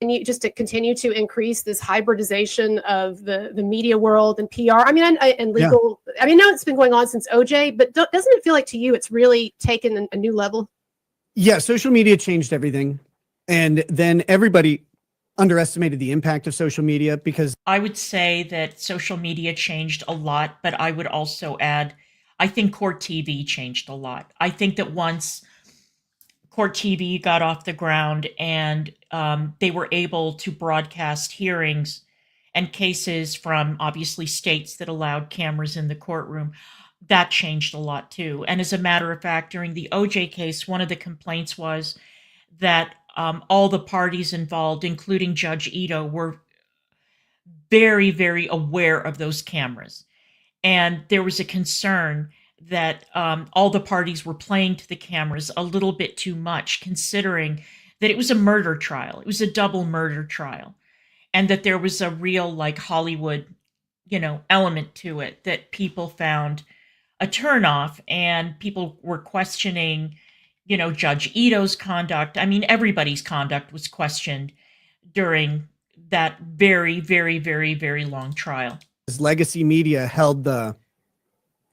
And you just to continue to increase this hybridization of the media world and PR. I mean, and legal. Yeah. I mean, no, it's been going on since OJ, but doesn't it feel like to you it's really taken a new level? Yeah, social media changed everything. And then everybody underestimated the impact of social media because I would say that social media changed a lot, but I would also add, I think court TV changed a lot. I think that once court TV got off the ground and they were able to broadcast hearings and cases from obviously states that allowed cameras in the courtroom, that changed a lot too. And as a matter of fact, during the OJ case, one of the complaints was that all the parties involved, including Judge Ito, were very, very aware of those cameras. And there was a concern that all the parties were playing to the cameras a little bit too much, considering that it was a murder trial. It was a double murder trial. And that there was a real Hollywood, element to it that people found a turnoff, and people were questioning, Judge Ito's conduct. I mean, everybody's conduct was questioned during that very, very, very, very long trial. Legacy media held the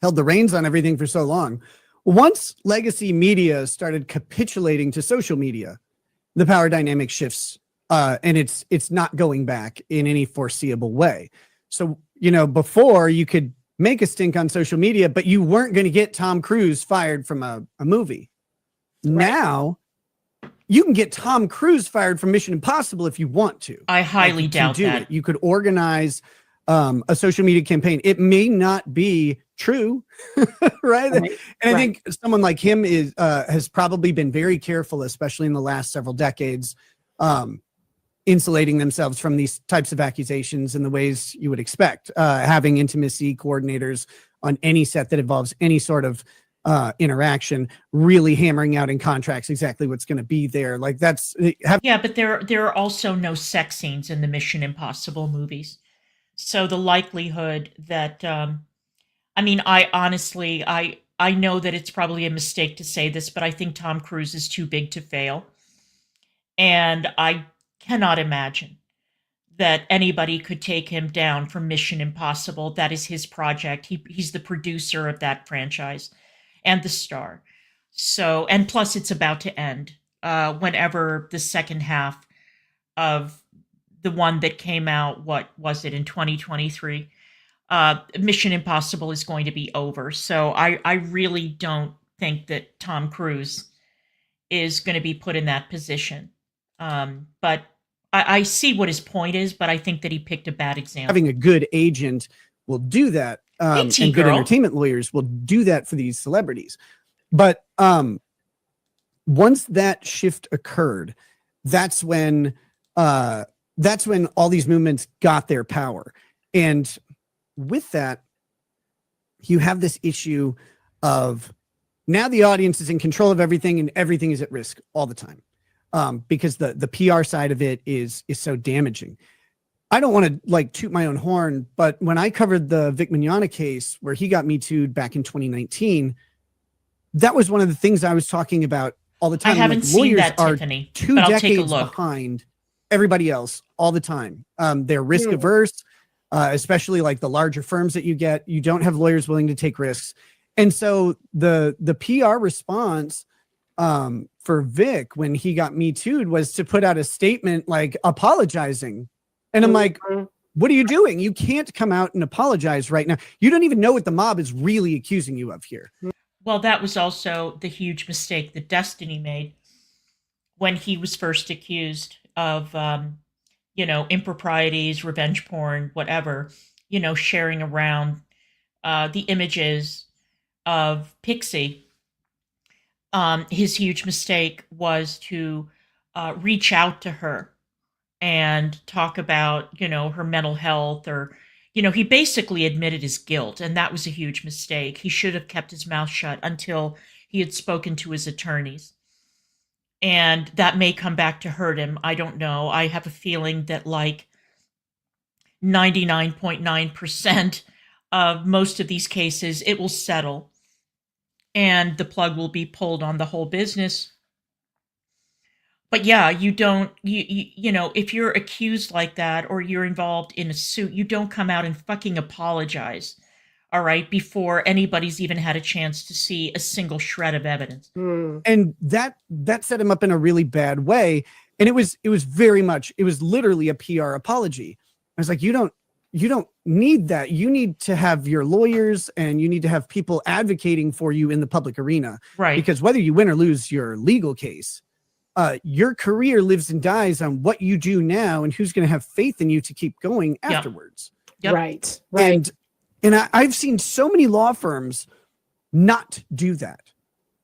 reins on everything for so long. Once legacy media started capitulating to social media, the power dynamic shifts, and it's not going back in any foreseeable way. So, before you could make a stink on social media, but you weren't going to get Tom Cruise fired from a movie. Right. Now, you can get Tom Cruise fired from Mission Impossible if you want to. I highly doubt that. You could organize a social media campaign. It may not be true, right? And I think someone like him has probably been very careful, especially in the last several decades, insulating themselves from these types of accusations in the ways you would expect, having intimacy coordinators on any set that involves any sort of interaction, really hammering out in contracts exactly what's going to be there. But there are also no sex scenes in the Mission Impossible movies. So the likelihood that, I honestly know that it's probably a mistake to say this, but I think Tom Cruise is too big to fail. And I cannot imagine that anybody could take him down from Mission Impossible. That is his project. He's the producer of that franchise and the star. So, and plus it's about to end whenever the second half of the one that came out, what was it, in 2023? Mission Impossible is going to be over. So I really don't think that Tom Cruise is going to be put in that position. But I see what his point is, but I think that he picked a bad example. Having a good agent will do that. And good entertainment lawyers will do that for these celebrities. But once that shift occurred, that's when all these movements got their power. And with that, you have this issue of now the audience is in control of everything and everything is at risk all the time. Because the PR side of it is so damaging. I don't want to like toot my own horn, but when I covered the Vic Mignogna case where he got Me Too'd back in 2019, that was one of the things I was talking about all the time. I haven't seen that, Tiffany, 2 but I'll take a decades look. behind everybody else all the time. They're risk averse, especially like the larger firms that you get. You don't have lawyers willing to take risks. And so the PR response for Vic when he got Me Too'd was to put out a statement like apologizing. And I'm like, what are you doing? You can't come out and apologize right now. You don't even know what the mob is really accusing you of here. Well, that was also the huge mistake that Destiny made when he was first accused of, improprieties, revenge porn, whatever, sharing around the images of Pixie. His huge mistake was to reach out to her and talk about, her mental health, or, he basically admitted his guilt, and that was a huge mistake. He should have kept his mouth shut until he had spoken to his attorneys. And that may come back to hurt him. I don't know. I have a feeling that like 99.9% of most of these cases, it will settle and the plug will be pulled on the whole business. But yeah, you don't, if you're accused like that or you're involved in a suit, you don't come out and fucking apologize, all right, before anybody's even had a chance to see a single shred of evidence. And that set him up in a really bad way. And it was literally a PR apology. I was like, you don't need that. You need to have your lawyers and you need to have people advocating for you in the public arena. Right. Because whether you win or lose your legal case, your career lives and dies on what you do now and who's going to have faith in you to keep going afterwards. Yep. Right. And I've seen so many law firms not do that.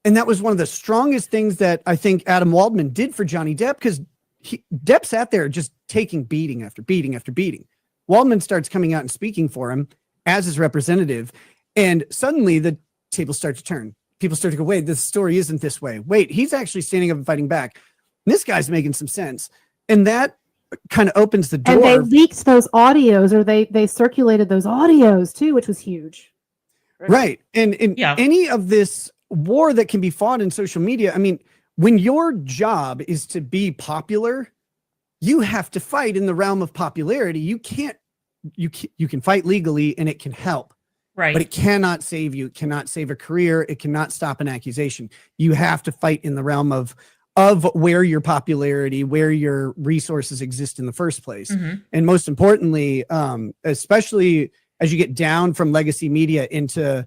And that was one of the strongest things that I think Adam Waldman did for Johnny Depp, because Depp sat there just taking beating after beating after beating. Waldman starts coming out and speaking for him as his representative. And suddenly the tables start to turn. People start to go, wait, this story isn't this way. Wait, he's actually standing up and fighting back. This guy's making some sense. And that kind of opens the door. And they leaked those audios, or they circulated those audios too, which was huge. Right. And any of this war that can be fought in social media, I mean, when your job is to be popular, you have to fight in the realm of popularity. You can fight legally and it can help. Right. But it cannot save you. It cannot save a career. It cannot stop an accusation. You have to fight in the realm of where your popularity, where your resources exist in the first place. Mm-hmm. And most importantly, especially as you get down from legacy media into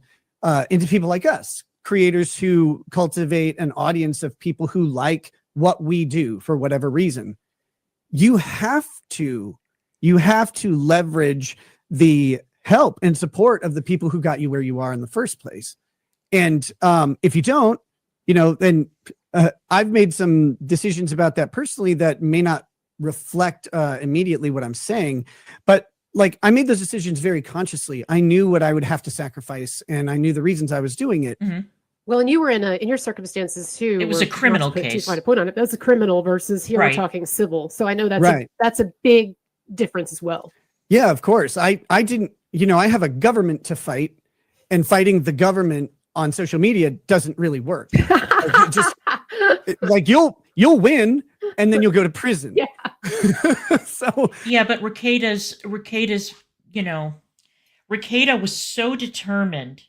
people like us, creators who cultivate an audience of people who like what we do for whatever reason, you have to leverage the help and support of the people who got you where you are in the first place. And if you don't, then I've made some decisions about that personally that may not reflect immediately what I'm saying, but like I made those decisions very consciously. I knew what I would have to sacrifice and I knew the reasons I was doing it. Mm-hmm. Well, and you were in your circumstances too. It was a criminal case. Too point on it. That was a criminal versus here we're talking civil. So I know that's a big difference as well. Yeah, of course. I didn't, I have a government to fight, and fighting the government on social media doesn't really work. Like you'll win and then you'll go to prison. Yeah. So Yeah, but Rekeita's, Rekeita was so determined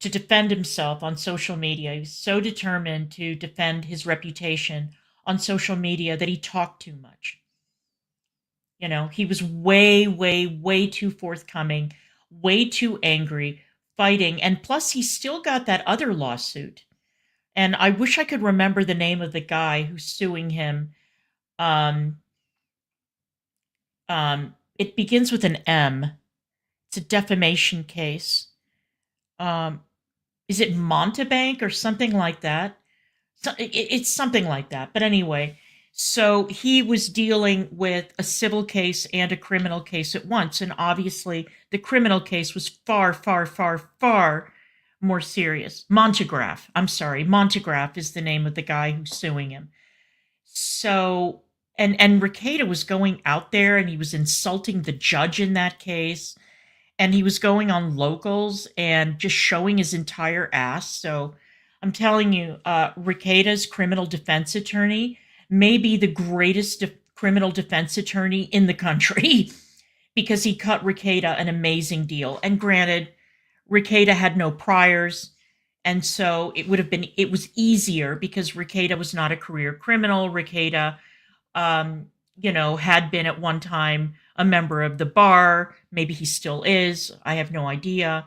to defend himself on social media. He was so determined to defend his reputation on social media that he talked too much. He was way, way, way too forthcoming, way too angry, fighting. And plus, he still got that other lawsuit. And I wish I could remember the name of the guy who's suing him. It begins with an M. It's a defamation case. Is it Montebank or something like that? So it's something like that. But anyway, so he was dealing with a civil case and a criminal case at once. And obviously, the criminal case was far, far, far, far more serious. Montegraph. I'm sorry. Montegraph is the name of the guy who's suing him. So, and Rekeita was going out there and he was insulting the judge in that case. And he was going on locals and just showing his entire ass. So I'm telling you, Rekeita's criminal defense attorney may be the greatest criminal defense attorney in the country because he cut Rekeita an amazing deal. And granted, Rekeita had no priors. And so it was easier because Rekeita was not a career criminal. Rekeita, had been at one time a member of the bar. Maybe he still is. I have no idea.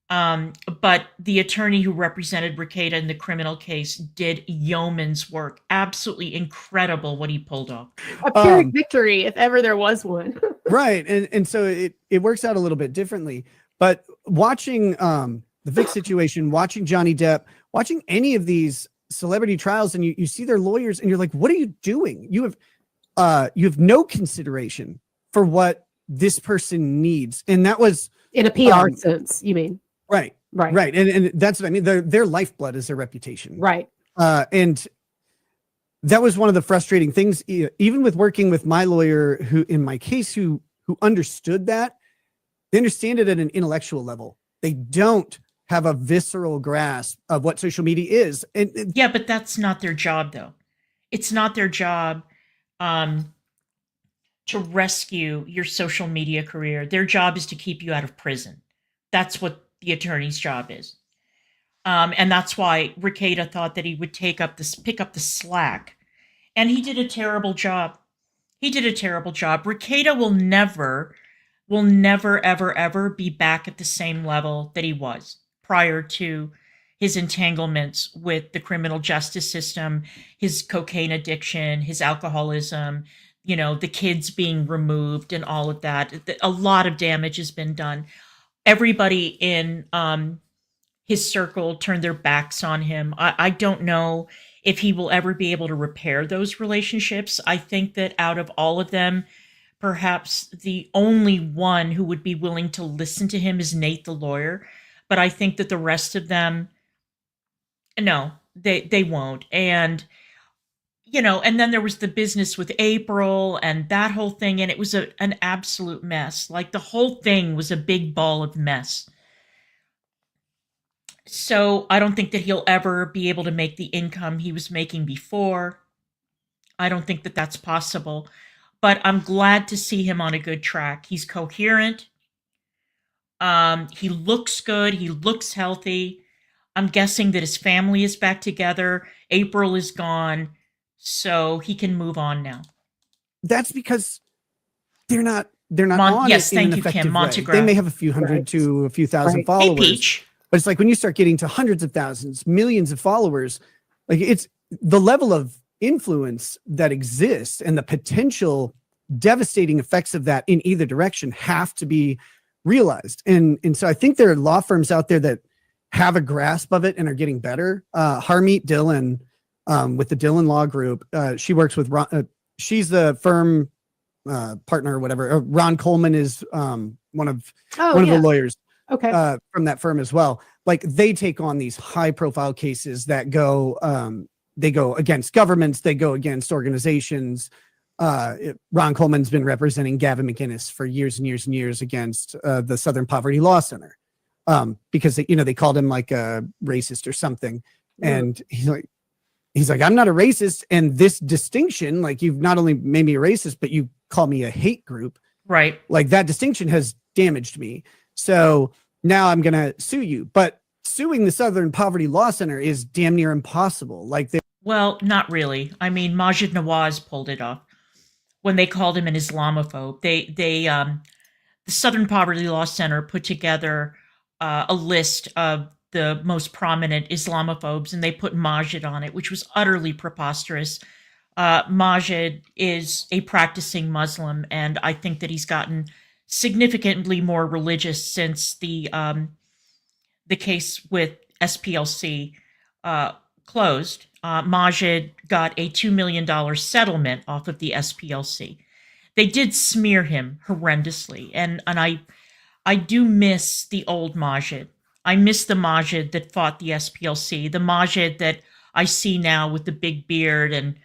But the attorney who represented Rekeita in the criminal case did yeoman's work. Absolutely incredible what he pulled off. A Pyrrhic victory, if ever there was one. Right. And so it works out a little bit differently. But watching the Vic situation, watching Johnny Depp, watching any of these celebrity trials, and you see their lawyers and you're like, what are you doing? You have no consideration for what this person needs. And that was in a PR sense, you mean? Right. And that's what I mean. Their lifeblood is their reputation. Right. And that was one of the frustrating things, even with working with my lawyer who in my case, who understood that. They understand it at an intellectual level. They don't have a visceral grasp of what social media is. And yeah, but that's not their job though. It's not their job to rescue your social media career. Their job is to keep you out of prison. That's what the attorney's job is. And that's why Rekeita thought that he would pick up the slack. And he did a terrible job. Rekeita will never, ever, ever be back at the same level that he was prior to his entanglements with the criminal justice system, his cocaine addiction, his alcoholism, the kids being removed and all of that. A lot of damage has been done. Everybody in his circle turned their backs on him. I don't know if he will ever be able to repair those relationships. I think that out of all of them, perhaps the only one who would be willing to listen to him is Nate the lawyer. But I think that the rest of them, no, they won't. And, and then there was the business with April and that whole thing. And it was an absolute mess. Like the whole thing was a big ball of mess. So I don't think that he'll ever be able to make the income he was making before. I don't think that that's possible. But I'm glad to see him on a good track. He's coherent. He looks good. He looks healthy. I'm guessing that his family is back together. April is gone. So he can move on now. That's because they're not on yes, it in thank an you, effective Kim. way. Montegraph. They may have a few hundred to a few thousand Hey, followers. Peach. But it's like when you start getting to hundreds of thousands, millions of followers, like it's the level of influence that exists and the potential devastating effects of that in either direction have to be realized. And so I think there are law firms out there that have a grasp of it and are getting better. Harmeet Dillon with the Dillon Law Group, she works with she's the firm partner or whatever. Ron Coleman is one of the lawyers from that firm as well. Like they take on these high profile cases that they go against governments, they go against organizations. Ron Coleman's been representing Gavin McInnes for years and years and years against the Southern Poverty Law Center because they called him like a racist or something, and he's like, I'm not a racist. And this distinction, like, you've not only made me a racist, but you call me a hate group. Right. Like, that distinction has damaged me. So now I'm going to sue you. But suing the Southern Poverty Law Center is damn near impossible. Like, well, not really. I mean, Majid Nawaz pulled it off when they called him an Islamophobe. The Southern Poverty Law Center put together a list of the most prominent Islamophobes, and they put Majid on it, which was utterly preposterous. Majid is a practicing Muslim, and I think that he's gotten significantly more religious since the case with SPLC closed. Majid got a $2 million settlement off of the SPLC. They did smear him horrendously, and I do miss the old Majid. I miss the Majid that fought the SPLC, the Majid that I see now with the big beard and,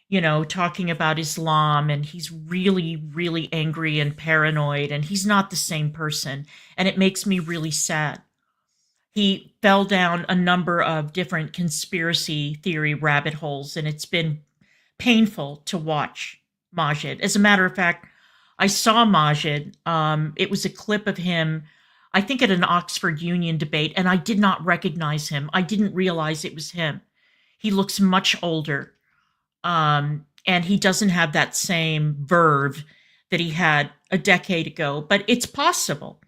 you know, talking about Islam, and he's really, really angry and paranoid, and he's not the same person, and it makes me really sad. He fell down a number of different conspiracy theory rabbit holes, and it's been painful to watch Majid. As a matter of fact, I saw Majid. It was a clip of him, I think, at an Oxford Union debate, and I did not recognize him. I didn't realize it was him. He looks much older, and he doesn't have that same verve that he had a decade ago, but it's possible.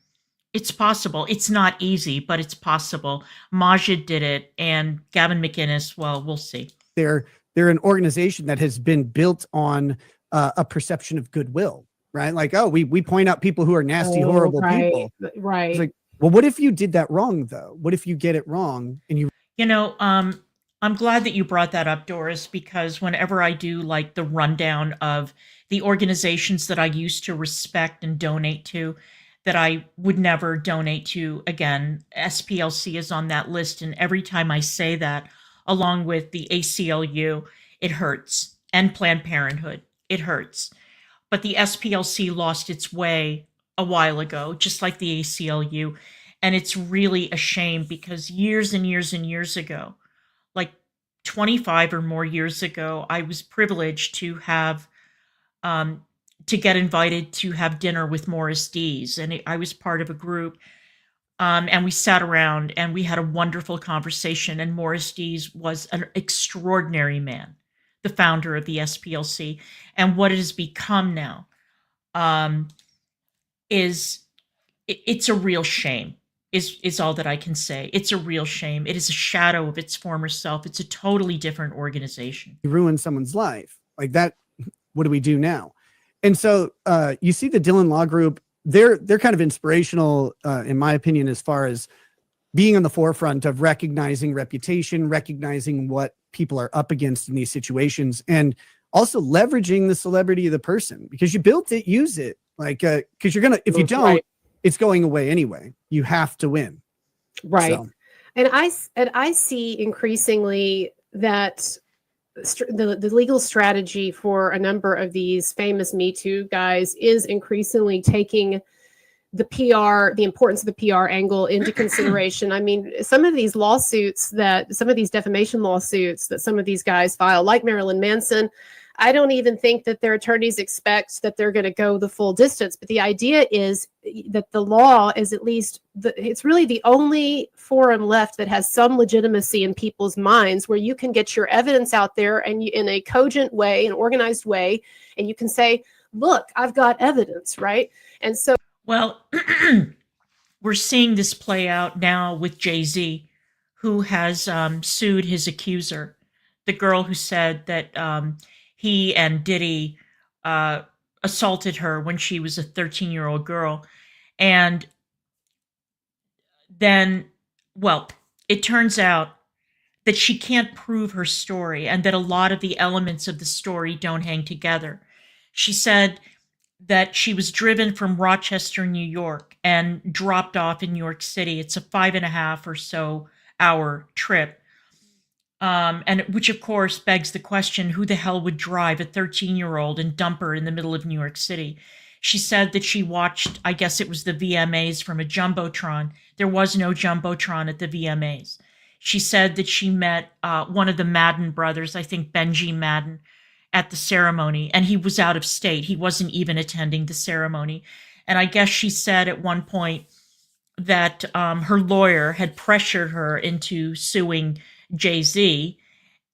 It's possible. It's not easy, but it's possible. Majid did it, and Gavin McInnes, well, we'll see. They're an organization that has been built on a perception of goodwill, right? Like, oh, we point out people who are nasty, horrible people. Right. It's like, well, what if you did that wrong, though? What if you get it wrong and you... You know, I'm glad that you brought that up, Doris, because whenever I do like the rundown of the organizations that I used to respect and donate to, that I would never donate to again, SPLC is on that list. And every time I say that, along with the ACLU, it hurts. And Planned Parenthood, it hurts. But the SPLC lost its way a while ago, just like the ACLU. And it's really a shame because years and years and years ago, like 25 or more years ago, I was privileged to have to get invited to have dinner with Morris Dees. And I was part of a group, and we sat around and we had a wonderful conversation. And Morris Dees was an extraordinary man, the founder of the SPLC. And what it has become now it's a real shame, is all that I can say. It's a real shame. It is a shadow of its former self. It's a totally different organization. You ruin someone's life like that. What do we do now? And so you see the Dylan Law Group, they're kind of inspirational, in my opinion, as far as being on the forefront of recognizing reputation, recognizing what people are up against in these situations, and also leveraging the celebrity of the person, because you built it, use it. Like, because you're going to, if you don't, right, it's going away anyway. You have to win. Right. So. And I see increasingly that the legal strategy for a number of these famous Me Too guys is increasingly taking the PR, the importance of the PR angle into consideration. I mean, some of these defamation lawsuits that some of these guys file, like Marilyn Manson, I don't even think that their attorneys expect that they're going to go the full distance. But the idea is that the law is at least, it's really the only forum left that has some legitimacy in people's minds, where you can get your evidence out there and in a cogent way, an organized way, and you can say, look, I've got evidence, right? And so, well, we're seeing this play out now with Jay-Z, who has sued his accuser, the girl who said that he and Diddy assaulted her when she was a 13-year-old girl. And then, well, it turns out that she can't prove her story and that a lot of the elements of the story don't hang together. She said that she was driven from Rochester, New York, and dropped off in New York City. It's a 5.5 or so hour trip. And which, of course, begs the question, who the hell would drive a 13-year-old and dump her in the middle of New York City? She said that she watched, I guess it was the VMAs from a Jumbotron. There was no Jumbotron at the VMAs. She said that she met one of the Madden brothers, I think Benji Madden, at the ceremony, and he was out of state. He wasn't even attending the ceremony. And I guess she said at one point that her lawyer had pressured her into suing Jay-Z,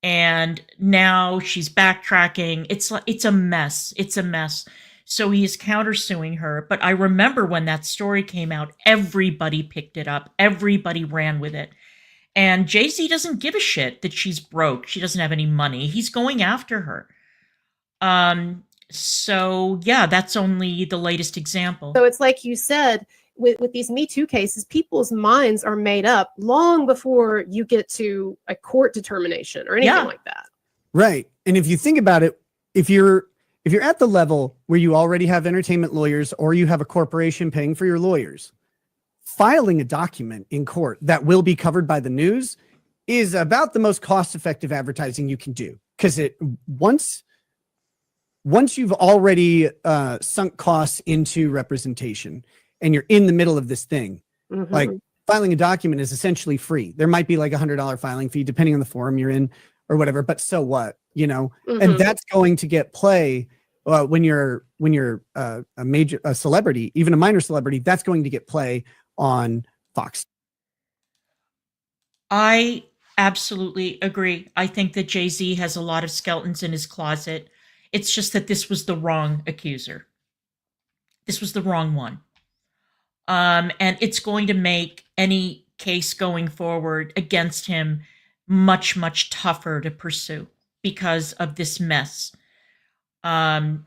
and now she's backtracking. It's a mess. It's a mess. So he is countersuing her. But I remember when that story came out, everybody picked it up. Everybody ran with it. And Jay-Z doesn't give a shit that she's broke. She doesn't have any money. He's going after her. So yeah, that's only the latest example. So it's like you said, with these Me Too cases, people's minds are made up long before you get to a court determination or anything like that. Right. And if you think about it, if you're at the level where you already have entertainment lawyers or you have a corporation paying for your lawyers, filing a document in court that will be covered by the news is about the most cost-effective advertising you can do. Because once you've already sunk costs into representation and you're in the middle of this thing, like filing a document is essentially free. There might be like $100 filing fee depending on the forum you're in or whatever, but so what, you know? And that's going to get play when you're a celebrity, even a minor celebrity, that's going to get play on Fox. I absolutely agree. I think that Jay-Z has a lot of skeletons in his closet. It's just that this was the wrong accuser. This was the wrong one. And it's going to make any case going forward against him much, much tougher to pursue because of this mess.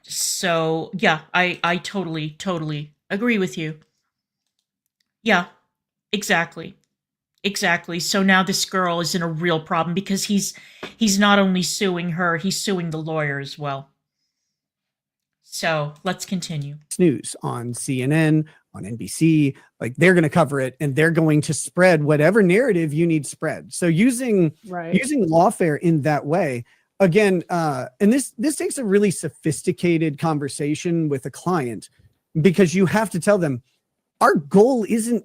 So yeah, I totally agree with you. Yeah, exactly. Exactly. So now this girl is in a real problem because he's not only suing her, he's suing the lawyer as well. So let's continue. News on CNN, on NBC, like they're going to cover it and they're going to spread whatever narrative you need spread. So using lawfare in that way, again, and this takes a really sophisticated conversation with a client because you have to tell them our goal isn't,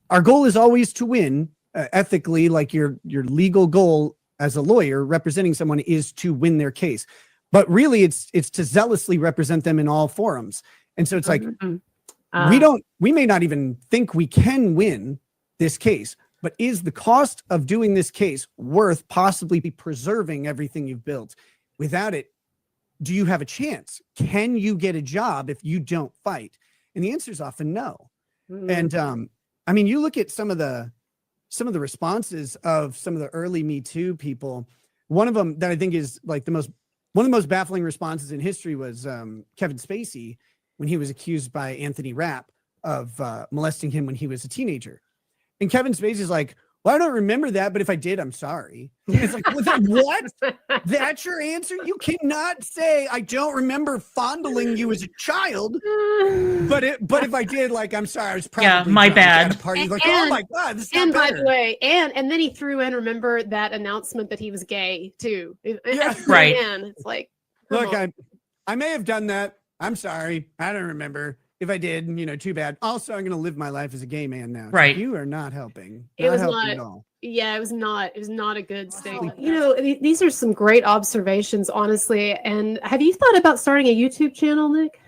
our goal is always to win ethically, like your legal goal as a lawyer representing someone is to win their case. But really it's to zealously represent them in all forums. And so it's like, we may not even think we can win this case, but is the cost of doing this case worth possibly preserving everything you've built? Without it, do you have a chance? Can you get a job if you don't fight? And the answer is often no. And you look at some of the responses of some of the early Me Too people. One of them that I think is like one of the most baffling responses in history was Kevin Spacey when he was accused by Anthony Rapp of molesting him when he was a teenager. And Kevin Spacey's like, well, I don't remember that, but if I did, I'm sorry. And it's like, what? That's your answer? You cannot say, I don't remember fondling you as a child, but if I did, like, I'm sorry, I was probably my bad. At a party. Like, oh my God, this is and not by better. the way, and then he threw in, remember that announcement that he was gay too. Yeah. Right. Man, it's like, look, I may have done that. I'm sorry. I don't remember. If I did, too bad. Also, I'm going to live my life as a gay man now. Right. You are not helping. It was helping not at all. Yeah, it was not a good statement. These are some great observations, honestly. And have you thought about starting a YouTube channel, Nick?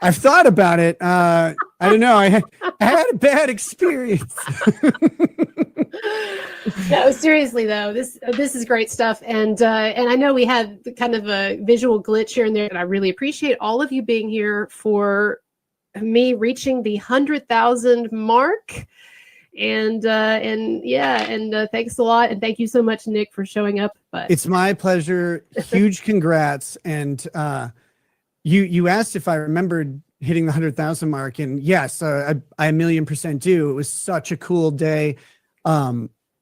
I've thought about it. I don't know. I had a bad experience. No, seriously though, this is great stuff, and I know we had kind of a visual glitch here and there, and I really appreciate all of you being here for me reaching the 100,000 mark, and thanks a lot, and thank you so much, Nick, for showing up. But it's my pleasure. Huge congrats, and you asked if I remembered hitting the 100,000 mark, and yes, I 1,000,000% do. It was such a cool day.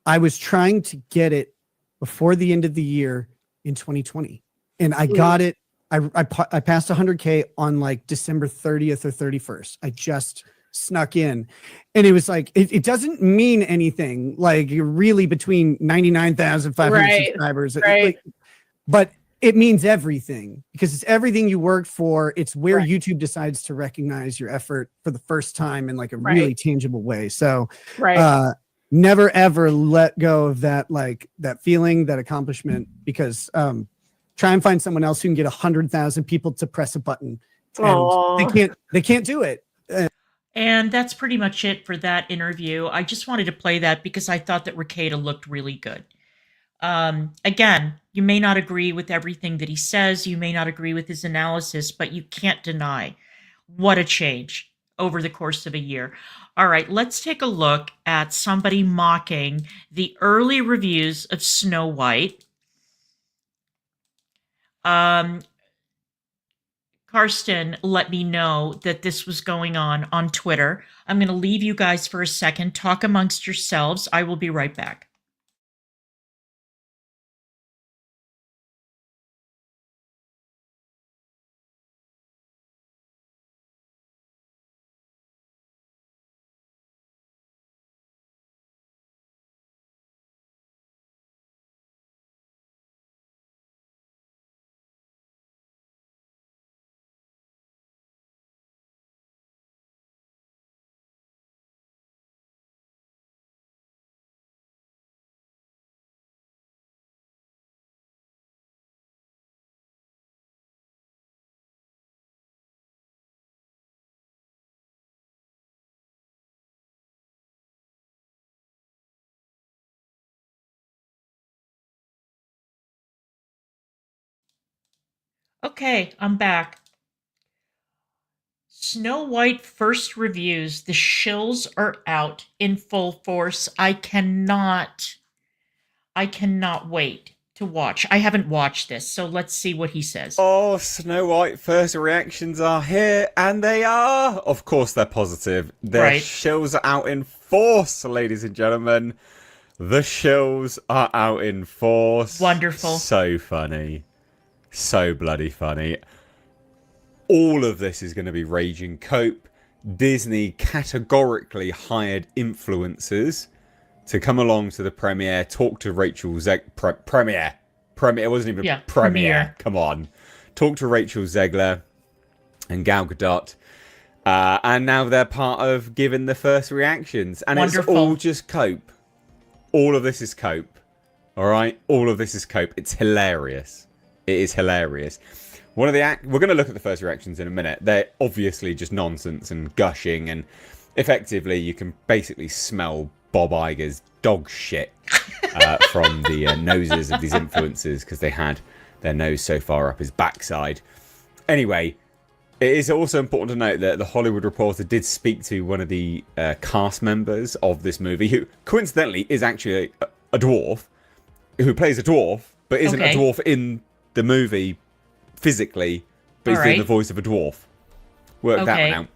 I was trying to get it before the end of the year in 2020, and I got it. I passed 100K on like December 30th or 31st. I just snuck in, and it was like it doesn't mean anything. Like you're really between 99,500 subscribers, right? But it means everything because it's everything you worked for. It's where YouTube decides to recognize your effort for the first time in like a really tangible way. So, never ever let go of that, like that feeling, that accomplishment, because try and find someone else who can get 100,000 people to press a button, and they can't do it. And that's pretty much it for that interview. I just wanted to play that because I thought that Rekeita looked really good. Again, you may not agree with everything that he says, you may not agree with his analysis, but you can't deny what a change over the course of a year. All right, let's take a look at somebody mocking the early reviews of Snow White. Karsten let me know that this was going on Twitter. I'm going to leave you guys for a second. Talk amongst yourselves. I will be right back. Okay, I'm back. Snow White first reviews. The shills are out in full force. I cannot wait to watch. I haven't watched this, so let's see what he says. Oh, Snow White first reactions are here, and they are, of course, they're positive. Their shills are out in force, ladies and gentlemen. The shills are out in force. Wonderful. So funny. So bloody funny. All of this is going to be raging cope. Disney categorically hired influencers to come along to the premiere, talk to Rachel premiere. It wasn't even a premiere. Come on. Talk to Rachel Zegler and Gal Gadot. And now they're part of giving the first reactions. And It's all just cope. All of this is cope. All right? All of this is cope. It's hilarious. It is hilarious. We're going to look at the first reactions in a minute. They're obviously just nonsense and gushing, and effectively you can basically smell Bob Iger's dog shit from the noses of these influencers because they had their nose so far up his backside. Anyway, it is also important to note that the Hollywood Reporter did speak to one of the cast members of this movie, who coincidentally is actually a dwarf, who plays a dwarf, but isn't a dwarf in the movie physically, but he's doing the voice of a dwarf. Work that one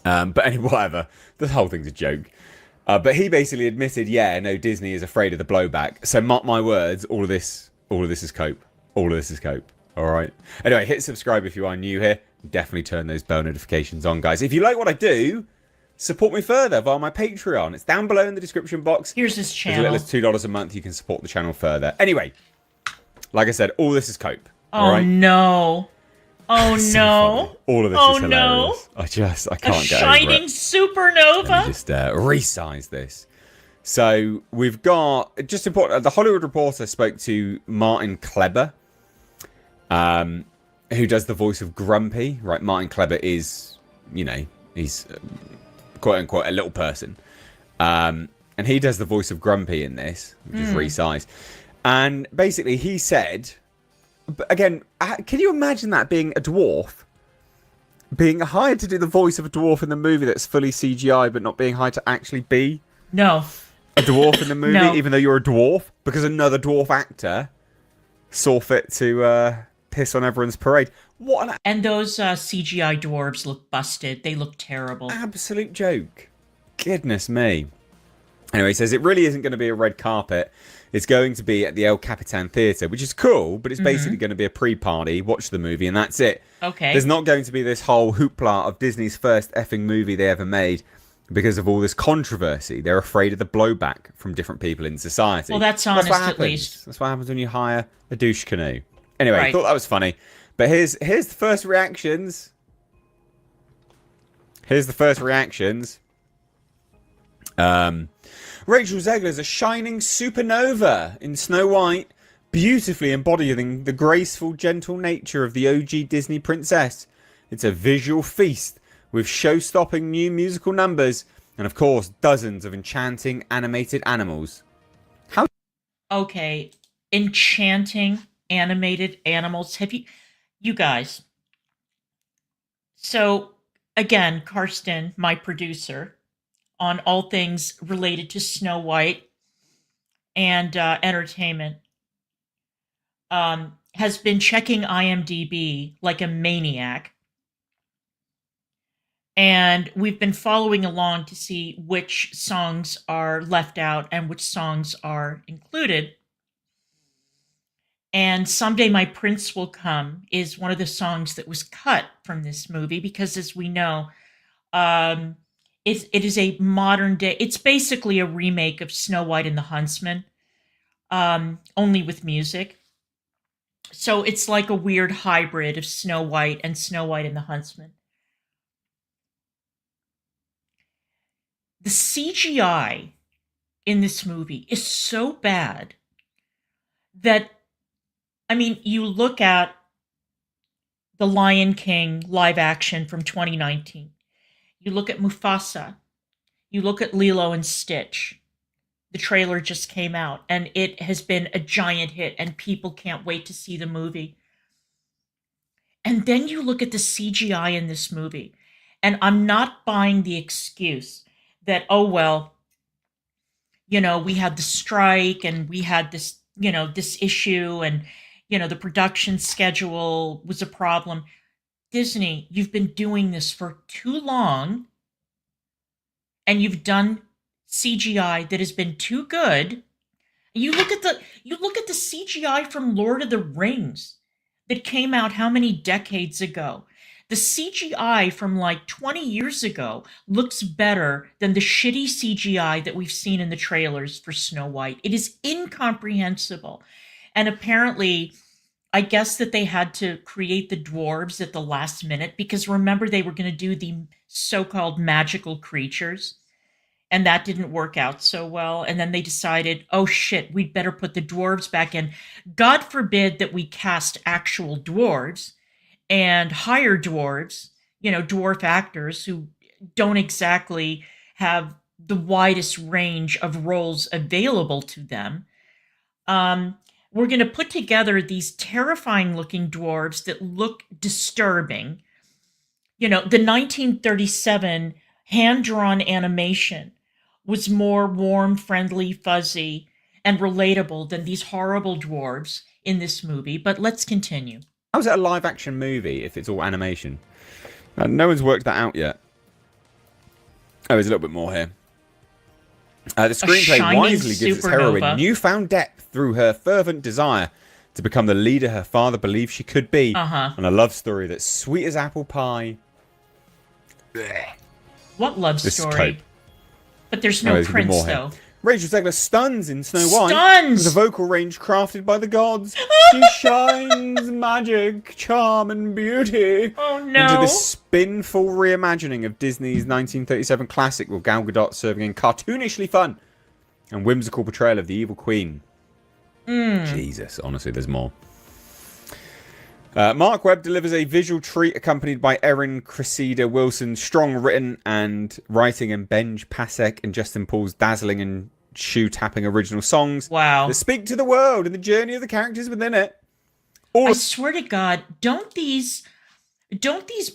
out. But anyway, whatever. The whole thing's a joke. But he basically admitted, yeah, no, Disney is afraid of the blowback. So mark my words, all of this is cope. All of this is cope. All right. Anyway, hit subscribe if you are new here. Definitely turn those bell notifications on, guys. If you like what I do, support me further via my Patreon. It's down below in the description box. Here's his channel. As little as $2 a month, you can support the channel further. Anyway, like I said, all this is cope. Oh, right? No. Oh, so no. Funny. All of this is hilarious. No. I can't get over it. Shining supernova. Let me just resize this. So we've got, just important, the Hollywood Reporter spoke to Martin Kleber, who does the voice of Grumpy. Right, Martin Kleber is, he's quote unquote a little person. And he does the voice of Grumpy in this, which is resized. And basically he said, again, can you imagine that being a dwarf? Being hired to do the voice of a dwarf in the movie that's fully CGI, but not being hired to actually be a dwarf in the movie, even though you're a dwarf, because another dwarf actor saw fit to piss on everyone's parade. And those CGI dwarves look busted. They look terrible. Absolute joke. Goodness me. Anyway, he says it really isn't going to be a red carpet. It's going to be at the El Capitan Theatre, which is cool, but it's basically going to be a pre-party, watch the movie, and that's it. Okay. There's not going to be this whole hoopla of Disney's first effing movie they ever made because of all this controversy. They're afraid of the blowback from different people in society. Well, that's honest, at least. That's what happens when you hire a douche canoe. Anyway, I thought that was funny. But here's the first reactions. Here's the first reactions. Rachel Zegler's a shining supernova in Snow White, beautifully embodying the graceful, gentle nature of the OG Disney princess. It's a visual feast with show-stopping new musical numbers and, of course, dozens of enchanting animated animals. Okay, enchanting animated animals. Have you guys? So, again, Karsten, my producer, on all things related to Snow White and entertainment, has been checking IMDb like a maniac. And we've been following along to see which songs are left out and which songs are included. And Someday My Prince Will Come is one of the songs that was cut from this movie because, as we know, it is a modern day. It's basically a remake of Snow White and the Huntsman, only with music. So it's like a weird hybrid of Snow White and the Huntsman. The CGI in this movie is so bad that, I mean, you look at The Lion King live action from 2019. You look at Mufasa. You look at Lilo and Stitch. The trailer just came out, and it has been a giant hit, and people can't wait to see the movie. And then you look at the CGI in this movie, and I'm not buying the excuse that, oh, well, you know, we had the strike, and we had this, you know, this issue, and, you know, the production schedule was a problem. Disney, you've been doing this for too long, and you've done CGI that has been too good. You look at the CGI from Lord of the Rings that came out how many decades ago? The CGI from like 20 years ago looks better than the shitty CGI that we've seen in the trailers for Snow White. It is incomprehensible. And apparently, I guess that they had to create the dwarves at the last minute because remember they were going to do the so-called magical creatures. And that didn't work out so well. And then they decided, oh shit, we'd better put the dwarves back in. God forbid that we cast actual dwarves and hire dwarves, you know, dwarf actors who don't exactly have the widest range of roles available to them. We're going to put together these terrifying looking dwarves that look disturbing. You know, the 1937 hand-drawn animation was more warm, friendly, fuzzy, and relatable than these horrible dwarves in this movie. But let's continue. How's it a live-action movie if it's all animation? No one's worked that out yet. Oh, there's a little bit more here. The screenplay wisely gives its heroine newfound depth through her fervent desire to become the leader her father believed she could be, and a love story that's sweet as apple pie. What love story? But there's no prince, though. Rachel Zegler stuns in Snow White with a vocal range crafted by the gods. She shines magic, charm, and beauty into this spinful reimagining of Disney's 1937 classic, with Gal Gadot serving in cartoonishly fun and whimsical portrayal of the evil queen. Jesus, honestly, there's more. Mark Webb delivers a visual treat accompanied by Erin Cressida Wilson's strong written and writing, and Benj Pasek and Justin Paul's dazzling and shoe-tapping original songs that speak to the world and the journey of the characters within it. I swear to God, don't these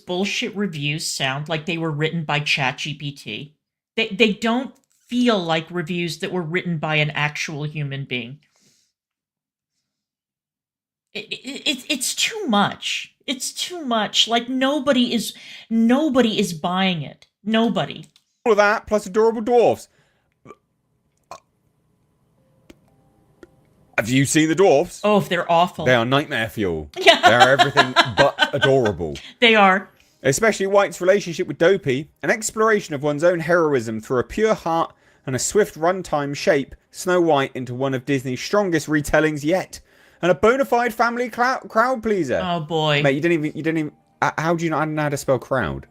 bullshit reviews sound like they were written by ChatGPT? They don't feel like reviews that were written by an actual human being. It's too much. It's too much. Like nobody is buying it. Nobody. All of that plus adorable dwarves. Have you seen the dwarves? Oh, they're awful. They are nightmare fuel. Yeah. They are everything but adorable. They are. Especially White's relationship with Dopey, an exploration of one's own heroism through a pure heart and a swift runtime shape Snow White into one of Disney's strongest retellings yet. And a bona fide family crowd pleaser. Oh boy. Mate, you didn't even how do you not know how to spell crowd?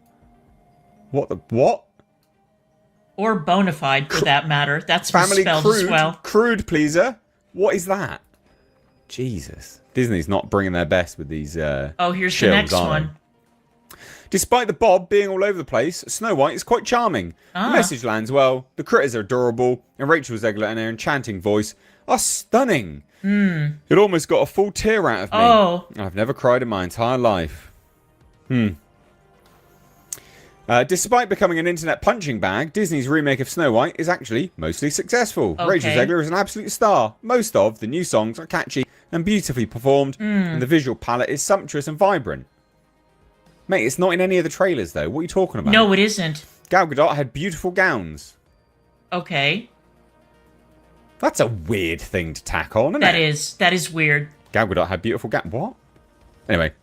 What? Or bona fide, for that matter. That's Family misspelled as well. crude pleaser. What is that? Jesus. Disney's not bringing their best with these Oh, here's shills, the next are they? one. Despite the Bob being all over the place, Snow White is quite charming. The message lands well, the critters are adorable, and Rachel Zegler and her enchanting voice are stunning. It almost got a full tear out of me. Oh. I've never cried in my entire life. Despite becoming an internet punching bag, Disney's remake of Snow White is actually mostly successful. Okay. Rachel Zegler is an absolute star. Most of the new songs are catchy and beautifully performed, and the visual palette is sumptuous and vibrant. Mate, it's not in any of the trailers, though. What are you talking about? No, it isn't. Gal Gadot had beautiful gowns. Okay. That's a weird thing to tack on, isn't it? That is weird. Gal Gadot had beautiful gowns. What? Anyway.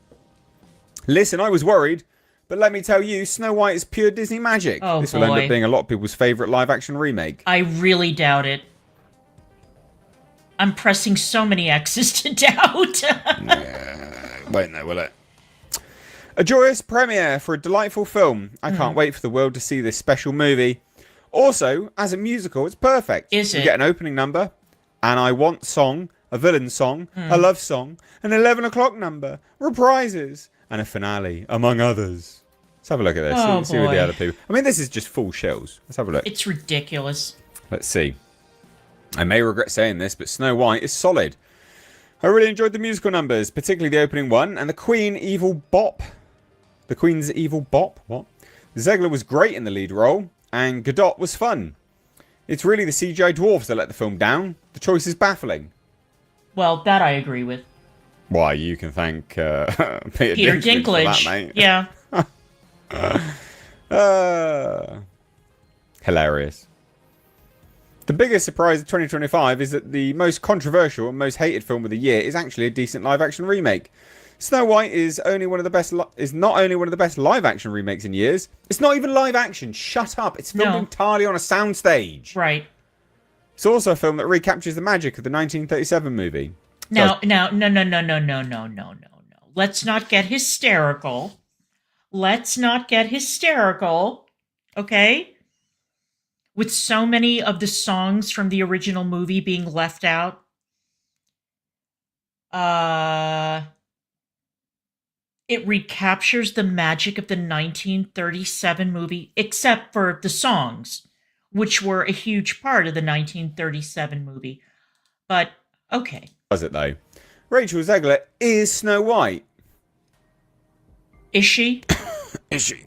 Listen, I was worried, but let me tell you, Snow White is pure Disney magic. Oh, This will end boy. up being a lot of people's favourite live-action remake. I really doubt it. I'm pressing so many X's to doubt. Won't know, will it? A joyous premiere for a delightful film. I can't wait for the world to see this special movie. Also, as a musical, it's perfect. Is You it? get an opening number, an I Want song, a villain song, a love song, an 11 o'clock number, reprises, and a finale, among others. Let's have a look at this. Oh, see what the boy. other people... I mean, this is just full shills. Let's have a look. It's ridiculous. Let's see. I may regret saying this, but Snow White is solid. I really enjoyed the musical numbers, particularly the opening one, and the Queen's Evil Bop. What? Zegler was great in the lead role, and Gadot was fun. It's really the CGI dwarves that let the film down. The choice is baffling. Well, that I agree with. Why, you can thank Peter Peter Dinklage for that, Dinklage. mate. Yeah. Hilarious. The biggest surprise of 2025 is that the most controversial and most hated film of the year is actually a decent live-action remake. Snow White is not only one of the best live-action remakes in years. It's not even live-action. Shut up. It's filmed No. entirely on a soundstage. Right. It's also a film that recaptures the magic of the 1937 movie. No. Let's not get hysterical. Okay? With so many of the songs from the original movie being left out. It recaptures the magic of the 1937 movie, except for the songs, which were a huge part of the 1937 movie. But, okay. Does it, though? Rachel Zegler is Snow White. Is she? Is she?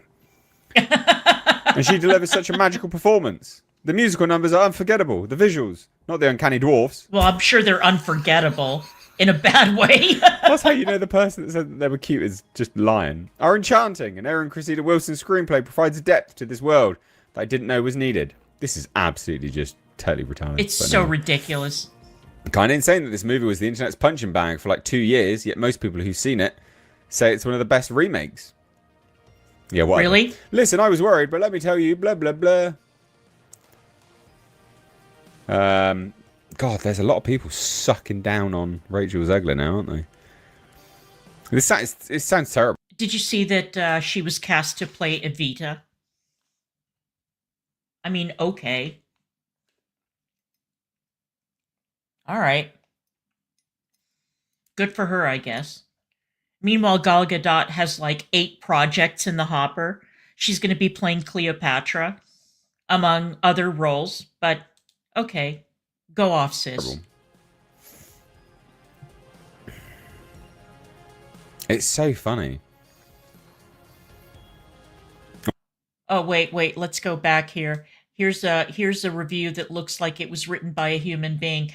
And she delivers such a magical performance. The musical numbers are unforgettable. The visuals, not the uncanny dwarfs. Well, I'm sure they're unforgettable in a bad way. That's how you know the person that said that they were cute is just lying. Are enchanting, and Erin Cressida Wilson's screenplay provides depth to this world that I didn't know was needed. This is absolutely just totally retarded. It's so ridiculous. Kind of insane that this movie was the internet's punching bag for like 2 years, yet most people who've seen it say it's one of the best remakes. Yeah, whatever. Really? Listen, I was worried, but let me tell you, blah, blah, blah. God, there's a lot of people sucking down on Rachel Zegler now, aren't they? It sounds terrible. Did you see that she was cast to play Evita? I mean, okay. All right. Good for her, I guess. Meanwhile, Gal Gadot has like 8 projects in the hopper. She's going to be playing Cleopatra, among other roles. But, okay. Go off, sis. It's so funny. Oh, wait. Let's go back here. Here's a review that looks like it was written by a human being.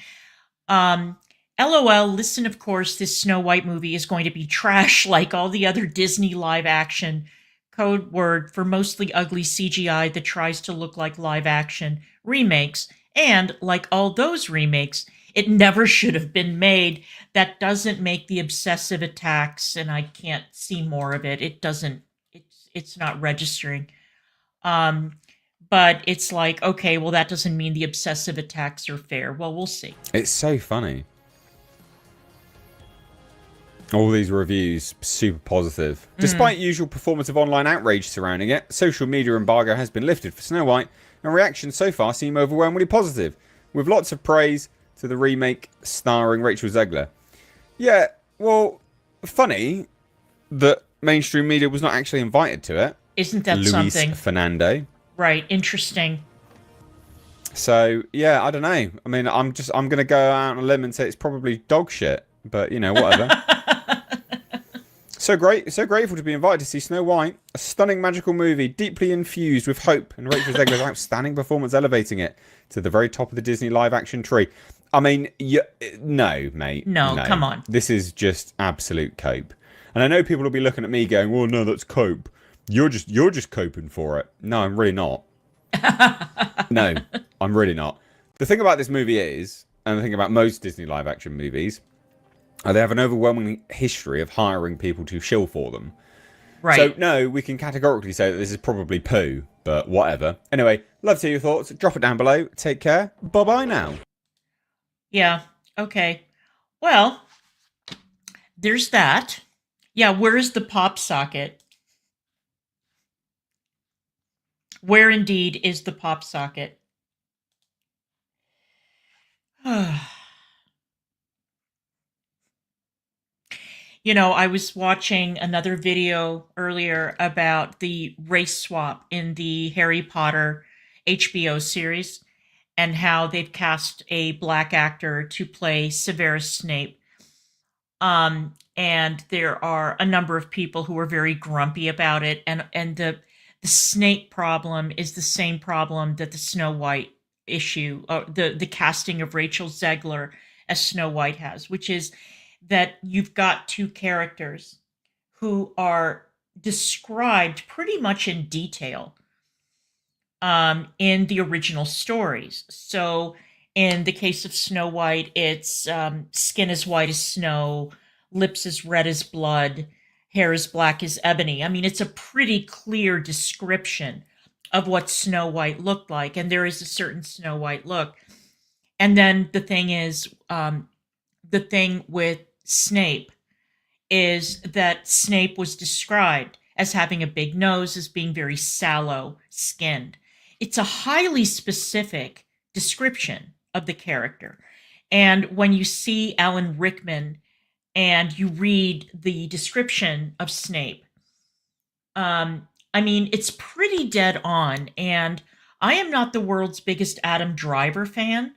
LOL, listen, of course, this Snow White movie is going to be trash like all the other Disney live action. Code word for mostly ugly CGI that tries to look like live action remakes. And like all those remakes, it never should have been made. That doesn't make the obsessive attacks, and I can't see more of it. It doesn't, it's not registering. But it's like, okay, well, that doesn't mean the obsessive attacks are fair. Well, we'll see. It's so funny. All these reviews, super positive. Despite usual performance of online outrage surrounding it, social media embargo has been lifted for Snow White, and reactions so far seem overwhelmingly positive, with lots of praise to the remake starring Rachel Zegler. Yeah, well, funny that mainstream media was not actually invited to it. Isn't that Luis something? Fernando. Right, interesting. So, yeah, I don't know. I mean, I'm going to go out on a limb and say it's probably dog shit, but, whatever. So grateful to be invited to see Snow White, a stunning magical movie, deeply infused with hope, and Rachel Zegler's outstanding performance elevating it to the very top of the Disney live-action tree. I mean, no, mate. No, come on. This is just absolute cope. And I know people will be looking at me going, well, no, that's cope. You're just coping for it. No, I'm really not. No, I'm really not. The thing about this movie is, and the thing about most Disney live-action movies, they have an overwhelming history of hiring people to shill for them. Right. So, no, we can categorically say that this is probably poo, but whatever. Anyway, love to hear your thoughts. Drop it down below. Take care. Bye-bye now. Yeah, okay. Well, there's that. Yeah, where is the pop socket? Where indeed is the pop socket? I was watching another video earlier about the race swap in the Harry Potter HBO series and how they've cast a black actor to play Severus Snape. And there are a number of people who are very grumpy about it. And the Snape problem is the same problem that the Snow White issue, the casting of Rachel Zegler as Snow White has, which is that you've got two characters who are described pretty much in detail in the original stories. So in the case of Snow White, it's skin as white as snow, lips as red as blood, hair as black as ebony. I mean, it's a pretty clear description of what Snow White looked like, and there is a certain Snow White look. And then the thing is, the thing with Snape is that Snape was described as having a big nose, as being very sallow skinned. It's a highly specific description of the character. And when you see Alan Rickman and you read the description of Snape, I mean, it's pretty dead on. And I am not the world's biggest Adam Driver fan,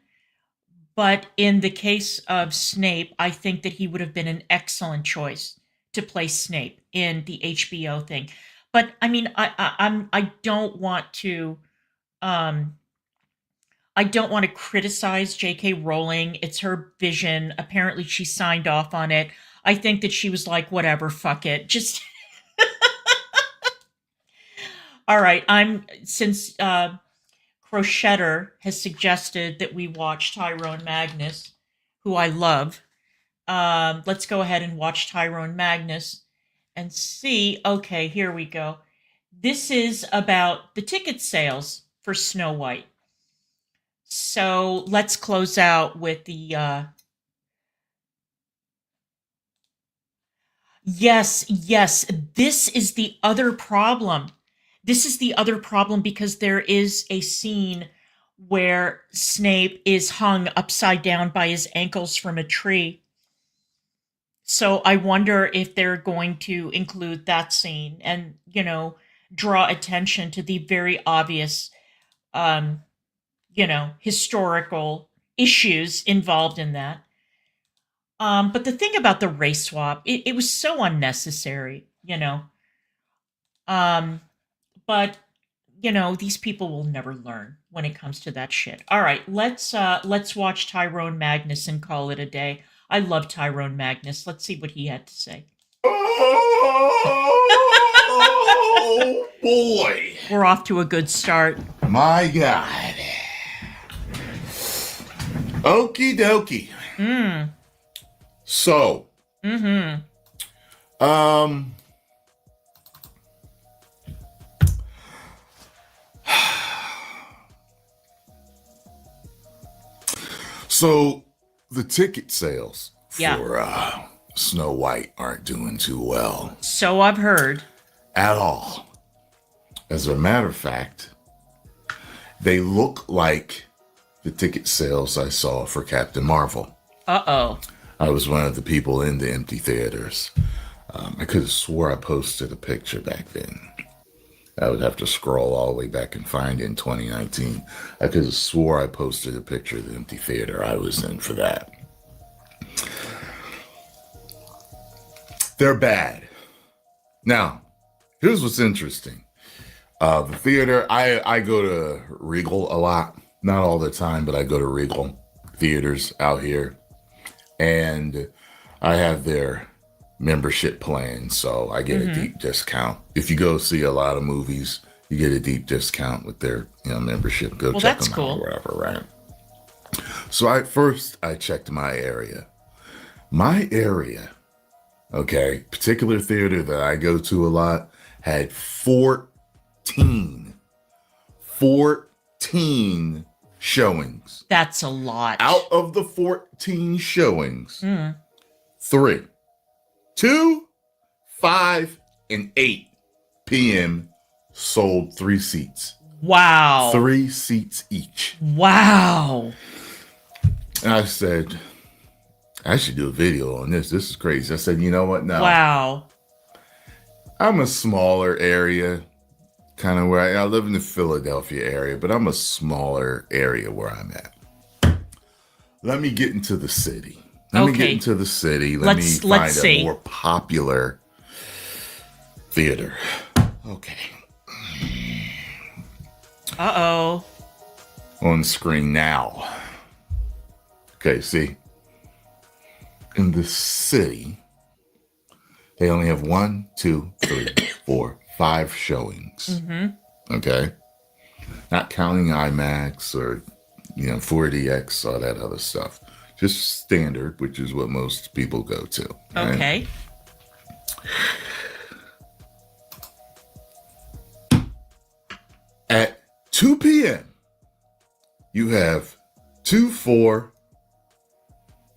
but in the case of Snape, I think that he would have been an excellent choice to play Snape in the HBO thing. But I mean, I don't want to criticize J.K. Rowling. It's her vision. Apparently, she signed off on it. I think that she was like, whatever, fuck it, just. All right, since Crochetter has suggested that we watch Tyrone Magnus, who I love. Let's go ahead and watch Tyrone Magnus and see. Okay, here we go. This is about the ticket sales for Snow White. So let's close out with the... Yes, this is the other problem. This is the other problem because there is a scene where Snape is hung upside down by his ankles from a tree. So I wonder if they're going to include that scene and, draw attention to the very obvious, historical issues involved in that. But the thing about the race swap, it was so unnecessary, But, these people will never learn when it comes to that shit. All right, let's watch Tyrone Magnus and call it a day. I love Tyrone Magnus. Let's see what he had to say. Oh, boy. We're off to a good start. My God. Okie dokie. So. So the ticket sales for Snow White aren't doing too well So I've heard. at all. As a matter of fact, they look like the ticket sales I saw for Captain Marvel. Uh-oh. I was one of the people in the empty theaters. I could have swore I posted a picture back then. I would have to scroll all the way back and find it in 2019. I could have swore I posted a picture of the empty theater I was in for that. They're bad. Now, here's what's interesting. The theater, I go to Regal a lot. Not all the time, but I go to Regal theaters out here. And I have their membership plan, so I get a deep discount. If you go see a lot of movies, you get a deep discount with their membership. Go check that's them cool. out or whatever, right? So I checked my area. My area, okay, particular theater that I go to a lot had 14 showings. That's a lot. Out of the 14 showings, 3, 2, 5, and 8 p.m. sold 3 seats. Wow. 3 seats each. Wow. And I said, I should do a video on this. This is crazy. I said, you know what? No. Wow. I'm a smaller area, kind of where I live in the Philadelphia area, but I'm a smaller area where I'm at. Let me get into the city. Let me get into the city. Let me find a more popular theater. Okay. Uh-oh. On the screen now. Okay, see? In the city, they only have 1, 2, 3, 4, 5 showings. Okay? Not counting IMAX or 4DX, all that other stuff. Just standard, which is what most people go to. Right? Okay. At 2 p.m., you have 2, 4,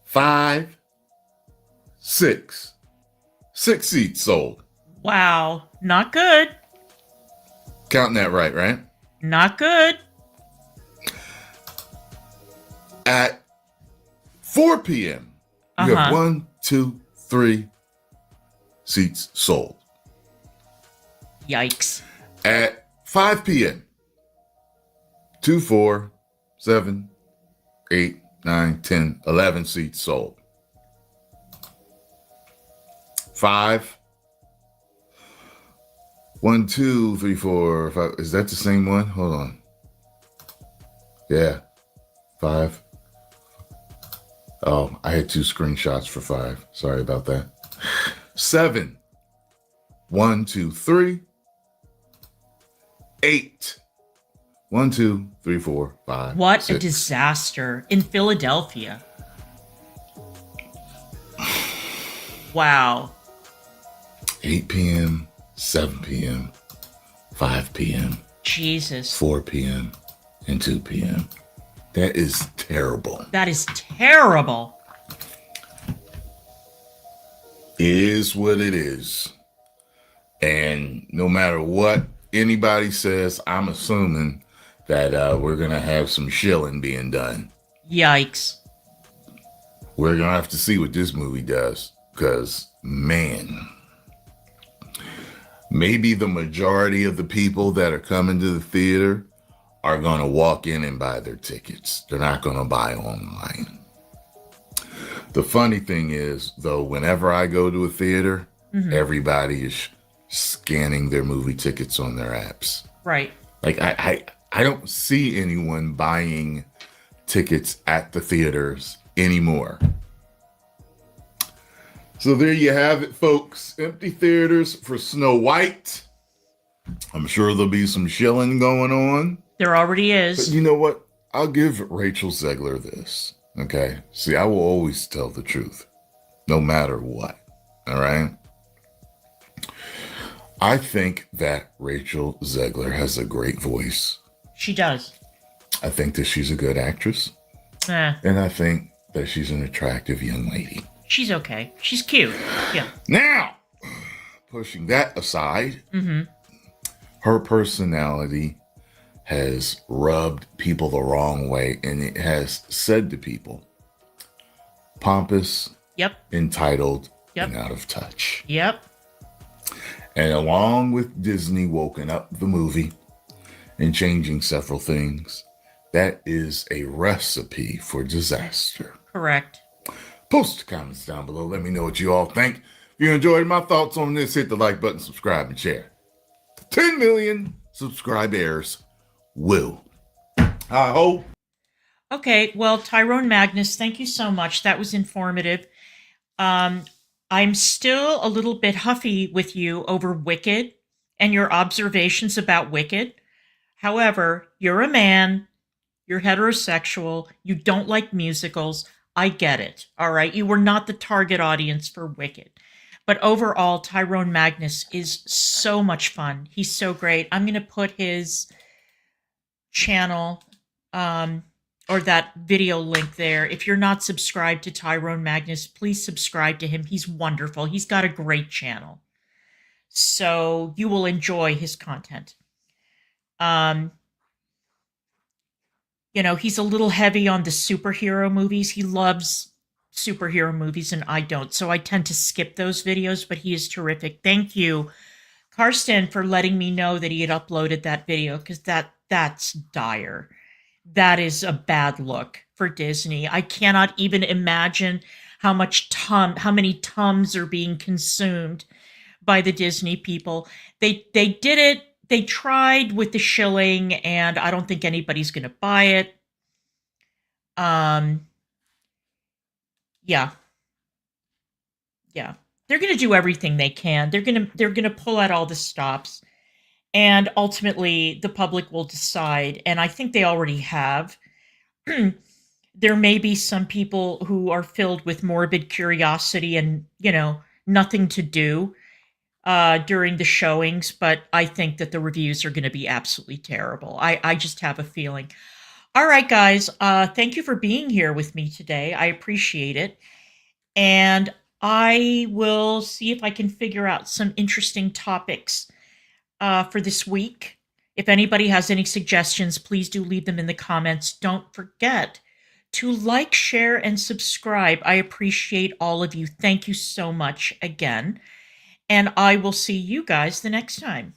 5, 6 seats sold. Wow. Not good. Counting that right? Not good. At 4 p.m., you have 1, 2, 3 seats sold. Yikes. At 5 p.m., 2, 4, 7, 8, 9, 10, 11 seats sold. 5, 1, 2, 3, 4, 5. Is that the same one? Hold on. Yeah. 5. Oh, I had 2 screenshots for 5. Sorry about that. 7. 1, 2, 3. 8. 1, 2, 3, 4, 5. What 6. a disaster in Philadelphia. Wow. 8 p.m., 7 p.m., 5 p.m., Jesus. 4 p.m., and 2 p.m. That is terrible. That is terrible. It is what it is. And no matter what anybody says, I'm assuming that we're going to have some shilling being done. Yikes. We're going to have to see what this movie does. Because, man, maybe the majority of the people that are coming to the theater are going to walk in and buy their tickets. They're not going to buy online. The funny thing is, though, whenever I go to a theater, everybody is scanning their movie tickets on their apps. Right. Like, I don't see anyone buying tickets at the theaters anymore. So there you have it, folks. Empty theaters for Snow White. I'm sure there'll be some shilling going on. There already But is. you know what? I'll give Rachel Zegler this. Okay? See, I will always tell the truth, no matter what. All right? I think that Rachel Zegler has a great voice. She does. I think that she's a good actress. And I think that she's an attractive young lady. She's okay. She's cute. Yeah. Now, pushing that aside, her personality has rubbed people the wrong way, and it has said to people, pompous, Yep. entitled, Yep. and out of touch. Yep. And along with Disney woken up the movie and changing several things, that is a recipe for disaster. Correct. Post comments down below. Let me know what you all think. If you enjoyed my thoughts on this, hit the like button, subscribe, and share. 10 million subscribers will. I hope. Okay, well, Tyrone Magnus, thank you so much. That was informative. I'm still a little bit huffy with you over Wicked and your observations about Wicked. However, you're a man, you're heterosexual, you don't like musicals. I get it, all right? You were not the target audience for Wicked. But overall, Tyrone Magnus is so much fun. He's so great. I'm going to put his channel or that video link there. If you're not subscribed to Tyrone Magnus, please subscribe to him. He's wonderful. He's got a great channel. So you will enjoy his content. You know, he's a little heavy on the superhero movies. He loves superhero movies and I don't. So I tend to skip those videos, but he is terrific. Thank you, Karsten, for letting me know that he had uploaded that video, because that's dire. That is a bad look for Disney. I cannot even imagine how many Tums are being consumed by the Disney people. They did it. They tried with the Shilling, and I don't think anybody's going to buy it. Yeah. They're going to do everything they can. They're going to pull out all the stops, and ultimately the public will decide. And I think they already have. There may be some people who are filled with morbid curiosity and, nothing to do during the showings, but I think that the reviews are going to be absolutely terrible. I just have a feeling. All right, guys, thank you for being here with me today. I appreciate it. And I will see if I can figure out some interesting topics for this week. If anybody has any suggestions, please do leave them in the comments. Don't forget to like, share, and subscribe. I appreciate all of you. Thank you so much again. And I will see you guys the next time.